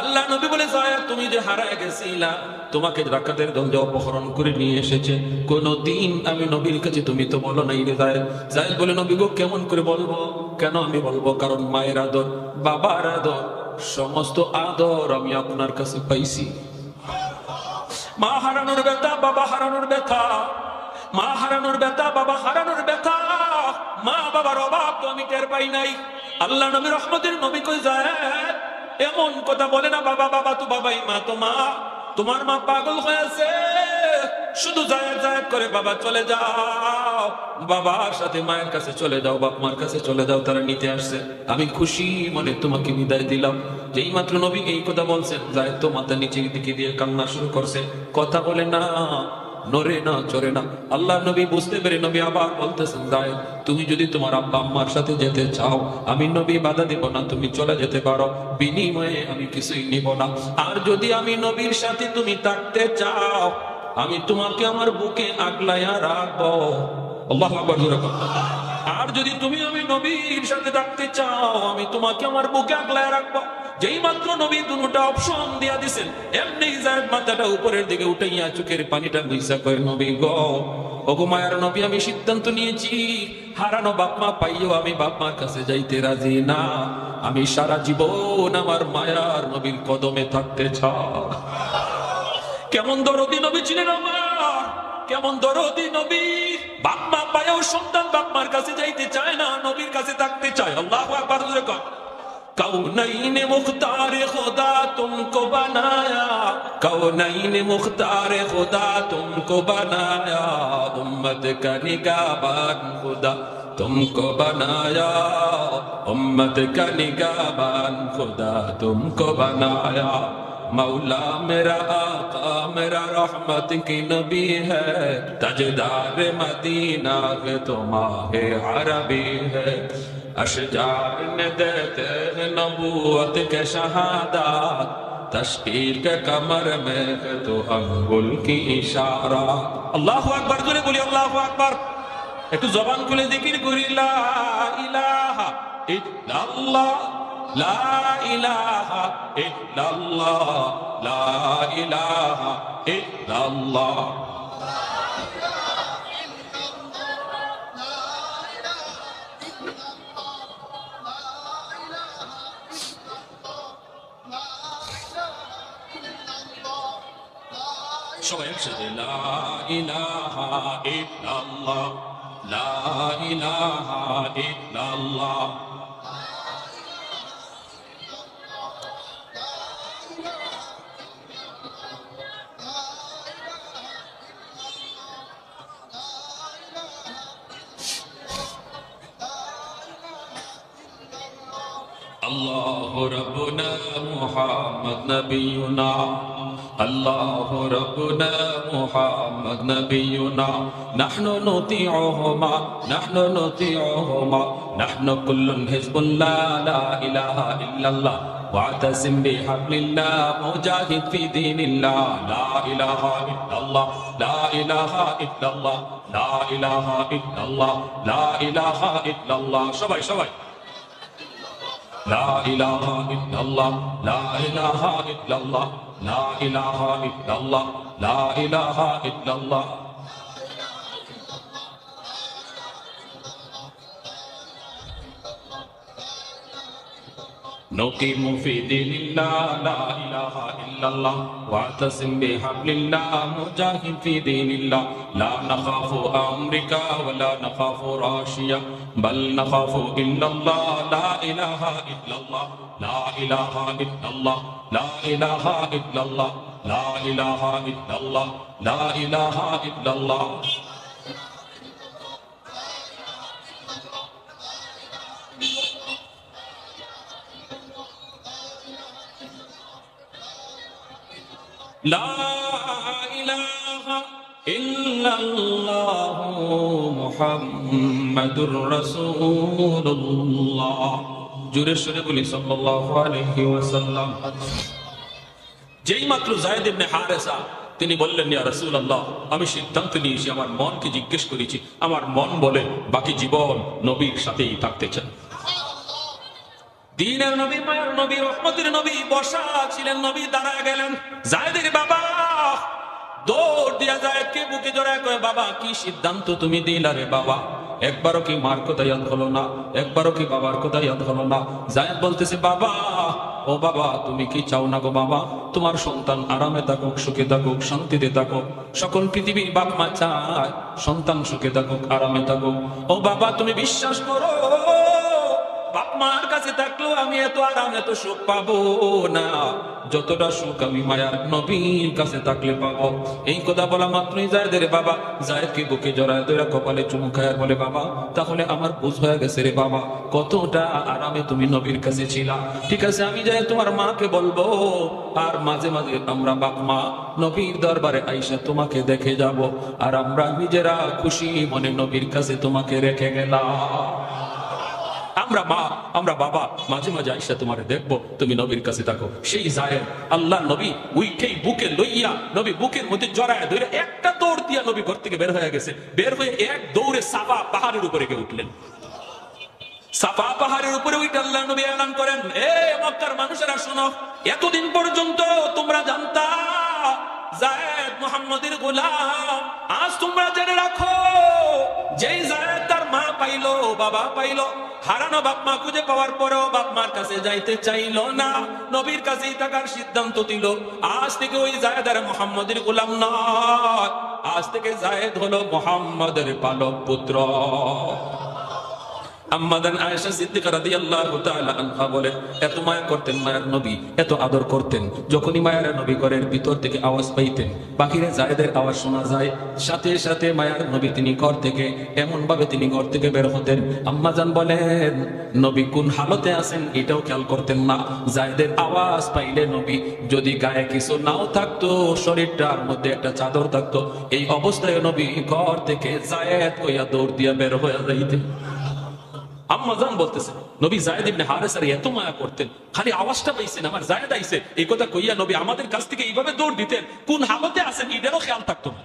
আল্লাহ নবী বলে, জায়েদ তুমি যে হারায় গেছিলা, তোমাকে ডাকাতের দল অপহরণ করে নিয়ে এসেছে, কোনদিন আমি নবীর কাছে তুমি তো বলো নাই রে জায়েদ। জায়েদ বলে, নবী গো, কেমন করে বলবো? কেন আমি বলবো? কারণ মায়ের আদর, বাবার আদর, সমস্ত আদর আমি আপনার কাছে পাইছি। মা হারানোর ব্যথা, বাবা হারানোর ব্যথা, মা হারানোর ব্যথা, বাবা হারানোর ব্যথা, মা বাবার অভাব তো আমি টের পাই নাই। আল্লাহ নবী রহমতের নবী কই, জায়েদ এমন কথা বলে না, বাবা বাবা তো বাবাই, মা তো মা, তোমার মা পাগল হয়েছে, শুধু জায়েদ জায়েদ করে, বাবা চলে যাও, বাবার সাথে মায়ের কাছে চলে যাও, বাপ মার কাছে চলে যাও, তারা নিতে আসছে, আমি খুশি মনে তোমাকে বিদায় দিলাম। যেই মাত্র নবী এই কথা বলছেন, জায়েদ তো মাথা নিচের দিকে দিয়ে কান্না শুরু করছে, কথা বলে না, নড়ে না, চড়ে না। আল্লাহ নবী বুঝতে পেরে নবী আবার বলতেছেন, জায়েদ তুমি যদি তোমার আব্বা আম্মার সাথে যেতে চাও, আমি নবী বাধা দেব না, তুমি চলে যেতে পারো, বিনিময়ে আমি কিছুই নিব না। আর যদি আমি নবীর সাথে তুমি থাকতে চাও, আমি তোমাকে আমার বুকে আগলাইয়া রাখবো। আল্লাহু আকবার। আর যদি তুমি আমি নবীর সাথে থাকতে চাও, আমি তোমাকে আমার বুকে আগলায় রাখবো। যেই মাত্র নবী দুটা অপশন দিয়া দিছেন, এমনি যায়েদ মাথাটা উপরের দিকে উঠাইয়া চোখের পানিটা মুইসা কয়, নবী গো, ওগো মায়ার নবী, আমি সিদ্ধান্ত নিয়েছি, হারানো বাপ মা পাইও আমি বাপ মার কাছে যাইতে রাজি না। আমি সারা জীবন আমার মায়ার নবীর কদমে থাকতে চাই। কেমন দরদি নবী ছিলেন আমার, কেমন দরদি নবী। বাপ মা পাইও সন্তান বাপ মার কাছে যাইতে চায় না, নবীর কাছে থাকতে চায়। আল্লাহু আকবার জোরে কর। कौनैन मुख्तार खुदा तुमको बनाया, कौनैन मुख्तार खुदा तुमको बनाया, उम्मत का निगाहबान खुदा तुमको बनाया, उम्मत का निगाहबान खुदा तुमको बनाया। मौला मेरा आका मेरा रहमत की नबी है, ताजदार मदीना के तो माहे अरबी है। अशजार ने देते हैं नबूवत के शहादात, तशकीर के कमर में है तो अंगुल की इशारा। अल्लाहु अकबर जोरे बोली अल्लाहु अकबर। একটু জবান খুলে জিকির করি, লা ইলাহা ইল্লাল্লাহ, লা ইলাহা ইল্লাল্লাহ, লা ইলাহা ইল্লাল্লাহ। সবাই একসাথে, লা ইলাহা ইল্লাল্লাহ, লা ইলাহা ইল্লাল্লাহ। अल्लाहु रब्बुना मुहम्मद नबीयुना, अल्लाहु रब्बुना मुहम्मद नबीयुना, नहनु नुतीउहुमा, नहनु नुतीउहुमा, नहनु कुल्लुन हिज़्बुल्लाह, ला इलाहा इल्लल्लाह, वातसिम बिहब्लिल्लाह, मुजाहिद फी दीनिल्लाह, ला इलाहा इल्लल्लाह, ला इलाहा इल्लल्लाह, ला इलाहा इल्लल्लाह, ला इलाहा इल्लल्लाह। সবাই সবাই, লা ইলাহা ইল্লাল্লাহ, লা ইলাহা ইল্লাল্লাহ, লা ইলাহা ইল্লাল্লাহ, লা ইলাহা ইল্লাল্লাহ। نقيم في دين الله، لا إله إلا الله، واعتصم بحبل الله، مجاهد في دين الله، لا نخاف أمريكا ولا نخاف روسيا، بل نخاف إلا الله، لا إله إلا الله، لا إله إلا الله، لا إله إلا الله، لا إله إلا الله، لا إله إلا الله। লা ইলাহা ইল্লাল্লাহু মুহাম্মাদুর রাসূলুল্লাহ। জোরে সোরে বলি সাল্লাল্লাহু আলাইহি ওয়াসাল্লাম। যেই মাত্র যায়েদ ইবনে হারেসা তিনি বললেন, ইয়া রাসূলুল্লাহ, আমি সিদ্ধান্ত নিয়েছি, আমার মনকে জিজ্ঞেস করেছি, আমার মন বলে বাকি জীবন নবীর সাথেই থাকতে চাই। দীনের নবী, মায়ের নবী, রহমতের নবী বসা ছিলেন, নবী দাঁড়ায় গেলেন। যায়েদের বাবা দৌড় দিয়া যায়েদকে বুকে জড়ায় কয়, বাবা কি সিদ্ধান্ত তুমি দিলা রে বাবা? একবারও কি মার কথা ইয়াদ হলো না? একবারও কি বাবার কথা ইয়াদ হলো না? যায়েদ বলতেছে, বাবা ও বাবা, তুমি কি চাও না গো বাবা তোমার সন্তান আরামে থাকুক, সুখে থাকুক, শান্তিতে থাকুক? সকল পৃথিবীর বাপ মা চায় সন্তান সুখে থাকুক, আরামে থাকুক। ও বাবা তুমি বিশ্বাস করো, বাপ মার কাছে থাকলেও আমি এত আরাম এত সুখ পাবো না যতটা সুখ আমি মায়ার নবীর কাছে থাকলে পাবো। এই কথা বলা মাত্রই যায়েদের বাবা যায়েদকে বুকে জড়ায় ধরে কপালে চুমু খায়, বলে, বাবা তাহলে আমার বুঝ হয়ে গেছে রে বাবা, কতটা আরামে তুমি নবীর কাছে ছিলা। ঠিক আছে, আমি যাই তোমার মাকে বলবো, আর মাঝে মাঝে আমরা বাপ মা নবীর দরবারে আইসা তোমাকে দেখে যাব, আর আমরা নিজেরা খুশি মনে নবীর কাছে তোমাকে রেখে গেলাম। আমরা মা, আমরা বাবা মাঝে মাঝে আইসা তোমারে দেখবো, তুমি নবীর কাছে থাকো। সেই যায়েদ আল্লাহ নবী উইঠেই বুকে লইয়া, নবী বুকের মধ্যে জড়ায় ধরে একটা দৌড় দিয়া নবী ঘর থেকে বের হয়ে গেছে। বের হয়ে এক দৌড়ে সাফা পাহাড়ের উপরে গিয়ে উঠলেন। সাফা পাহাড়ের উপরে উঠে আল্লাহ নবী এলান করেন, এ মক্কার মানুষেরা শোনো, এতদিন পর্যন্ত তোমরা জানতা যায়েদ মুহাম্মদের গোলাম, আজ তোমরা জেনে রাখো, যেই যায়েদ তার মা পাইলো, বাবা পাইলো, হারানো বাপ মা খুঁজে পাওয়ার পরেও বাপ মার কাছে যাইতে চাইলো না, নবীর কাছেই থাকার সিদ্ধান্ত দিল, আজ থেকে ওই যায়েদ আর মুহাম্মদের গোলাম নয়, আজ থেকে যায়েদ হলো মুহাম্মদের পালক পুত্র। আম্মাদান আয়েশা সিদ্দিকা রাদিয়াল্লাহু তাআলা আনহা বলেন, এত মায়া করতেন মায়ার নবী, এত আদর করতেন, যখনই মায়ার নবী ঘরের ভিতর থেকে আওয়াজ পাইতেন, বাকিরে যায়েদের আওয়াজ শোনা যায়, সাথে সাথে মায়ার নবী তিনি ঘর থেকে এমন ভাবে তিনি ঘর থেকে বের হতেন, আম্মাজান বলেন নবী কোন হালতে আছেন এটাও খেয়াল করতেন না, যায়েদের আওয়াজ পাইলে নবী যদি গায়ে কিছু নাও থাকতো, শরীরটার মধ্যে একটা চাদর থাকতো, এই অবস্থায় নবী ঘর থেকে যায়েদ কইয়া দৌড় দিয়া বের হয়ে যাইতেন। আম্মাজান বলতেছে নবী যায়েদ ইবনে হারেসার এত মায়া করতেন, খালি আওয়াজটা পাইছেন আমার যায়েদ আইছে এই কথা কইয়া নবী আমাদের কাছ থেকে এইভাবে দৌড় দিতেন, কোন হালতে আছেন এটারও খেয়াল থাকতো না।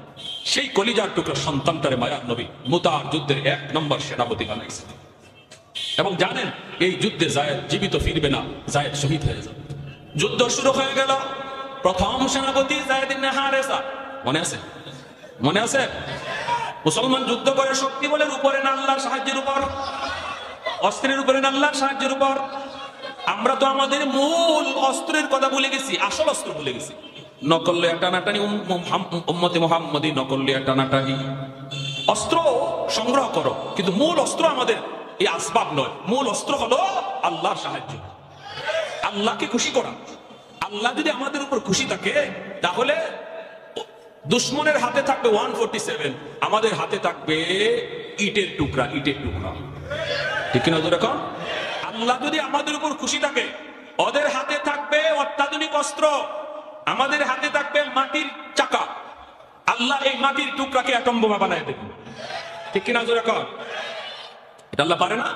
সেই কলিজার টুকরা সন্তানটারে মায়ার নবী মুতার যুদ্ধের 1 নম্বর সেনাপতি বানাইছেন, এবং জানেন এই যুদ্ধে যায়েদ জীবিত ফিরবে না, যায়েদ শহীদ হয়ে যাবে। যুদ্ধ শুরু হয়ে গেল, প্রথম সেনাপতি যায়েদ ইবনে হারেসা, মনে আছে? মনে আছে? মুসলমান যুদ্ধ করে শক্তি বলের উপরে না আল্লাহর সাহায্যের উপর, অস্ত্রের উপরে না আল্লাহর সাহায্যের উপর। আমরা তো আমাদের মূল অস্ত্রের কথা ভুলে গেছি, আসল অস্ত্র ভুলে গেছি। নকল টানাটানি, উম্মতে মুহাম্মদী নকল টানাটানি। অস্ত্র সংগ্রহ করো, কিন্তু মূল অস্ত্র আমাদের এই আসবাব নয়, মূল অস্ত্র হলো আল্লাহর সাহায্য, আল্লাহকে খুশি করা। আল্লাহ যদি আমাদের উপর খুশি থাকে তাহলে দুশ্মনের হাতে থাকবে 147, আমাদের হাতে থাকবে ইটের টুকরা, ইটের টুকরা। ঠিক কিনা যেরকম আল্লাহ যদি আমাদের উপর খুশি থাকে, ওদের হাতে থাকবে অত্যাধুনিক অস্ত্র, আমাদের হাতে থাকবে মাটির চাকা। আল্লাহ এই মাটির টুকরাকে অ্যাটম বোমা বানায় দেবেন। ঠিক কিনা যেরকম এটা আল্লাহ পারে না?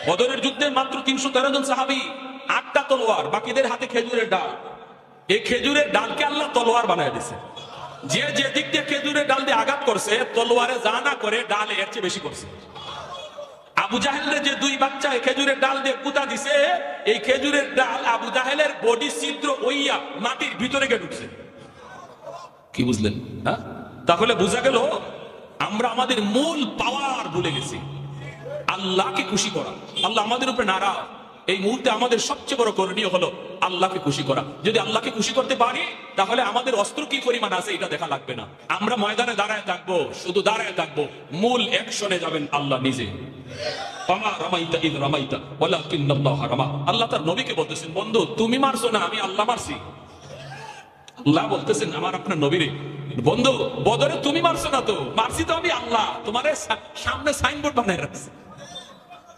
বদরের যুদ্ধে মাত্র 313 জন সাহাবী, 8টা তলোয়ার, বাকিদের হাতে খেজুরের ডাল। এই খেজুরের ডালকে আল্লাহ তলোয়ার বানায় দিয়েছে। যে যে দিক দিয়ে খেজুরের ডাল দিয়ে আঘাত করছে, তলোয়ারে যা না করে ডালে এর চেয়ে বেশি করছে। আবু জাহেলের যে 2 বাচ্চা খেজুরের ডাল দিয়ে পুঁতা দিছে, এই খেজুরের ডাল আবু জাহেলের বডি ছিদ্র হইয়া মাটির ভিতরে গিয়ে ঢুকছে। কি বুঝলেন? হ্যাঁ, তাহলে বোঝা গেল আমরা আমাদের মূল পাওয়ার ভুলে গেছি, আল্লাহকে খুশি করা। আল্লাহ আমাদের উপরে নারাজ, এই মুহূর্তে আমাদের সবচেয়ে বড় করণীয় হলো আল্লাহকে খুশি করা। যদি আল্লাহকে খুশি করতে পারি তাহলে আমাদের অস্ত্র কি পরিমাণ আছে এটা দেখা লাগবে না। আমরা ময়দানে দাঁড়ায় থাকবো, শুধু দাঁড়ায় থাকবো, মূল অ্যাকশনে যাবেন আল্লাহ নিজে। আল্লাহ তার নবীকে বলতেছেন, বন্ধু তুমি মারছো না, আমি আল্লাহ মারছি। আল্লাহ বলতেছেন আমার আপনার নবীরে, বন্ধু বদরে তুমি মারছো না তো, মারছি তো আমি আল্লাহ, তোমার সামনে সাইনবোর্ড বানায় রাখছি।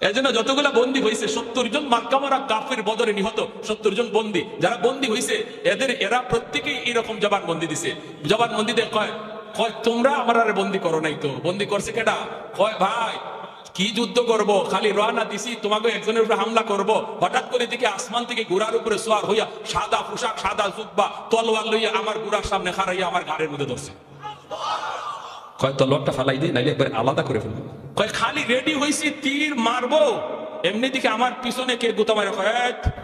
এজন্য যতগুলা বন্দী হয়েছে, 70 জন মাক্কা মারা কাফের বদরে নিহত 70 জন বন্দী, যারা বন্দী হয়েছে এরা প্রত্যেকেই এরকম জবানবন্দি দিছে। জবানবন্দিতে কয় তোমরা আমার আর বন্দী করো নাই তো, বন্দী করছে কেডা? কয় ভাই কি যুদ্ধ করব, খালি রওনা দিছি তোমাকে একজনের উপরে হামলা করব, হঠাৎ করে দিকে আসমান থেকে ঘোড়ার উপরে সোয়ার হইয়া সাদা পোশাক, সাদা জুব্বা, তলোয়ার লইয়া আমার ঘোড়ার সামনে খাড়াইয়া আমার ঘাড়ের মধ্যে ধরছে। কয় তলোয়ারটা ফালাই দিই, নাইলে একবার আলাদা করে ফেলবো। কয় খালি রেডি হইছি তীর মারবো, এমনি দিকে আমার পিছনে কে গুতা মারে,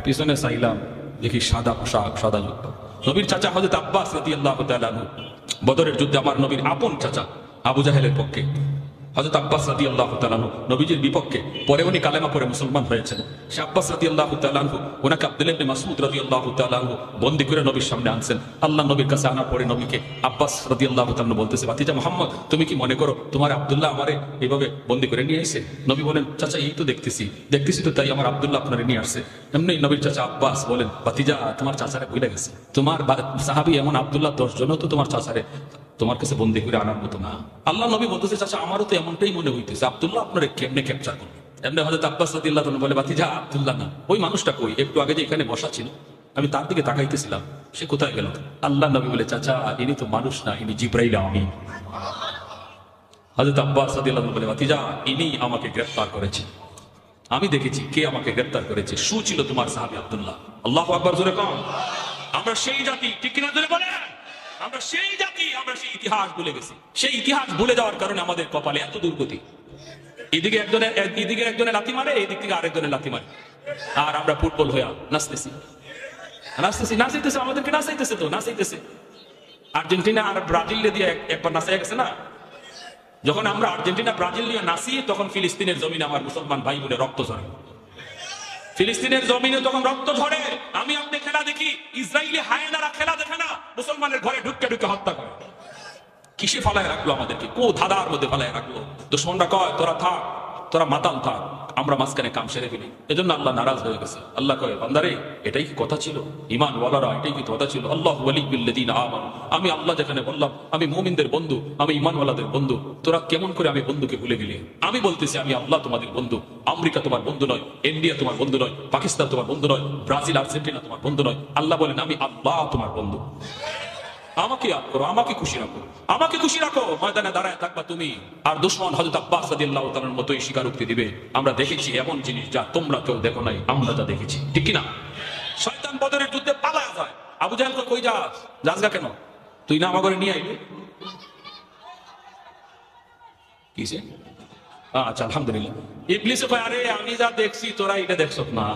পিছনে চাইলাম দেখি সাদা পোশাক, সাদা জুব্বা। নবীর চাচা হযরত আব্বাস রাদিয়াল্লাহু তাআলা আনহু, বদরের যুদ্ধে আমার নবীর আপন চাচা, আবু জাহেলের পক্ষে। হযরত আব্বাস রাদিয়াল্লাহু তাআলা আনহু নবীজির বিপক্ষে, পরে উনি কালেমা পড়ে মুসলমান হয়েছেন। সে আব্বাস রাদিয়াল্লাহু তাআলা আনহু ওনাকে আব্দুল্লাহ ইবনে মাসউদ রাদিয়াল্লাহু তাআলা আনহু বন্দী করে নবীর সামনে আনছেন। আল্লাহ নবীর কাছে আনার পরে নবীকে আব্বাস রাদিয়াল্লাহু তাআলা আনহু বলতেছে, ভাতিজা মুহাম্মদ তুমি কি মনে করো তোমার আব্দুল্লাহ আমারে এইভাবে বন্দী করে নিয়ে আইছে? নবী বলেন, চাচা এই তো দেখতেছি তো, তাই আমার আব্দুল্লাহ আপনারে নিয়ে আসছে। এমনি নবীর চাচা আব্বাস বলেন, ভাতিজা তোমার চাচারে ভুলে গেছে, তোমার সাহাবী এমন আব্দুল্লাহ 10 জনও তো তোমার চাচারে তোমার কাছে বন্দী করে আনার মতো না। আল্লাহ নবী বলতেছে, চাচা আমারও তো এমনটাই মনে হইতেছে, আব্দুল্লাহ আপনার কেমনে ক্যাপচার করবে? এমনি হযরত আব্বাস রাদিয়াল্লাহু তাআলা বলে, ভাতিজা আব্দুল্লাহ না, ওই মানুষটা কই? একটু আগে যে এখানে বসা ছিল, আমি তার দিকে তাকাইতেছিলাম, সে কোথায় গেল? আল্লাহ নবী বলে, চাচা ইনি তো মানুষ না, ইনি জিবরাইল আমিন। হযরত আব্বাস রাদিয়াল্লাহু তাআলা বলে, ভাতিজা ইনি আমাকে গ্রেফতার করেছে, আমি দেখেছি কে আমাকে গ্রেফতার করেছে, সু ছিল তোমার সাহাবী আব্দুল্লাহ। আল্লাহু আকবার জোরে কম। আমরা সেই জাতি, ঠিক কিনা জোরে বলেন? আমরা সেই জাতি, আমরা সেই ইতিহাস ভুলে গেছি। সেই ইতিহাস ভুলে যাওয়ার কারণে আমাদের কপালে এত দুর্গতি। এদিকে একজনের লাথি মারে, এই দিক থেকে আরেকজনের লাথি মারে, আর আমরা ফুটবল হইয়া নাচতেছি নাচাইতেছে, আমাদেরকে নাচাইতেছে, তো নাচাইতেছে। আর্জেন্টিনা আর ব্রাজিল দিয়ে একবার নাচাই গেছে না। যখন আমরা আর্জেন্টিনা ব্রাজিল নিয়ে নাচি, তখন ফিলিস্তিনের জমিনে আমার মুসলমান ভাই বোনের রক্ত ঝরে। ফিলিস্তিনের জমিনে যখন রক্ত ঝরে, আমি আপনি খেলা দেখি, ইসরায়েলি হায়েনারা খেলা দেখে না, মুসলমানের ঘরে ঢুকে ঢুকে হত্যা করে। কিসে ফালায় রাখলো আমাদেরকে? কো ধাঁধার মধ্যে ফালায় রাখলো। দুশমনরা কয় তোরা থাক, তোরা মাতাল থাক, আমরা মাঝখানে কাম সেরে ফেলি। এজন্য আল্লাহ নারাজ হয়ে গেছে। আল্লাহ কয় বান্দারে, এটাই কি কথা ছিল? ঈমান ওয়ালারা এটাই কি কথা ছিল? আল্লাহু ওয়ালিয়্যুল্লাযীনা আমানু, আমি আল্লাহ যেখানে বললাম আমি মুমিনদের বন্ধু, আমি ঈমানওয়ালাদের বন্ধু, তোরা কেমন করে আমি বন্ধুকে ভুলে গেলি? আমি বলতেছি আমি আল্লাহ তোমাদের বন্ধু। আমেরিকা তোমার বন্ধু নয়, ইন্ডিয়া তোমার বন্ধু নয়, পাকিস্তান তোমার বন্ধু নয়, ব্রাজিল আর্জেন্টিনা তোমার বন্ধু নয়। আল্লাহ বলেন আমি আল্লাহ তোমার বন্ধু। আমাকে ইয়াদ করো, আমাকে খুশি রাখো, আমাকে খুশি রাখো, ময়দানে দাঁড়ায় থাকবা তুমি। আর দুশমন হযরত আব্বাস রাদিয়াল্লাহু তাআলার মতোই স্বীকারোক্তি দিবে, আমরা দেখেছি এমন জিনিস যা তোমরা কেউ দেখো নাই, আমরা যা দেখেছি। ঠিক কিনা? শয়তান বদরের যুদ্ধে পালায়া যায়। আবু জাহেল কই যাস? যাসগা কেন? তুই না আমাকে নিয়ে আইলি? কিসে? আচ্ছা আলহামদুলিল্লাহ। ইবলিসে কয় আরে আমি যা দেখছি তোরা এটা দেখছ না।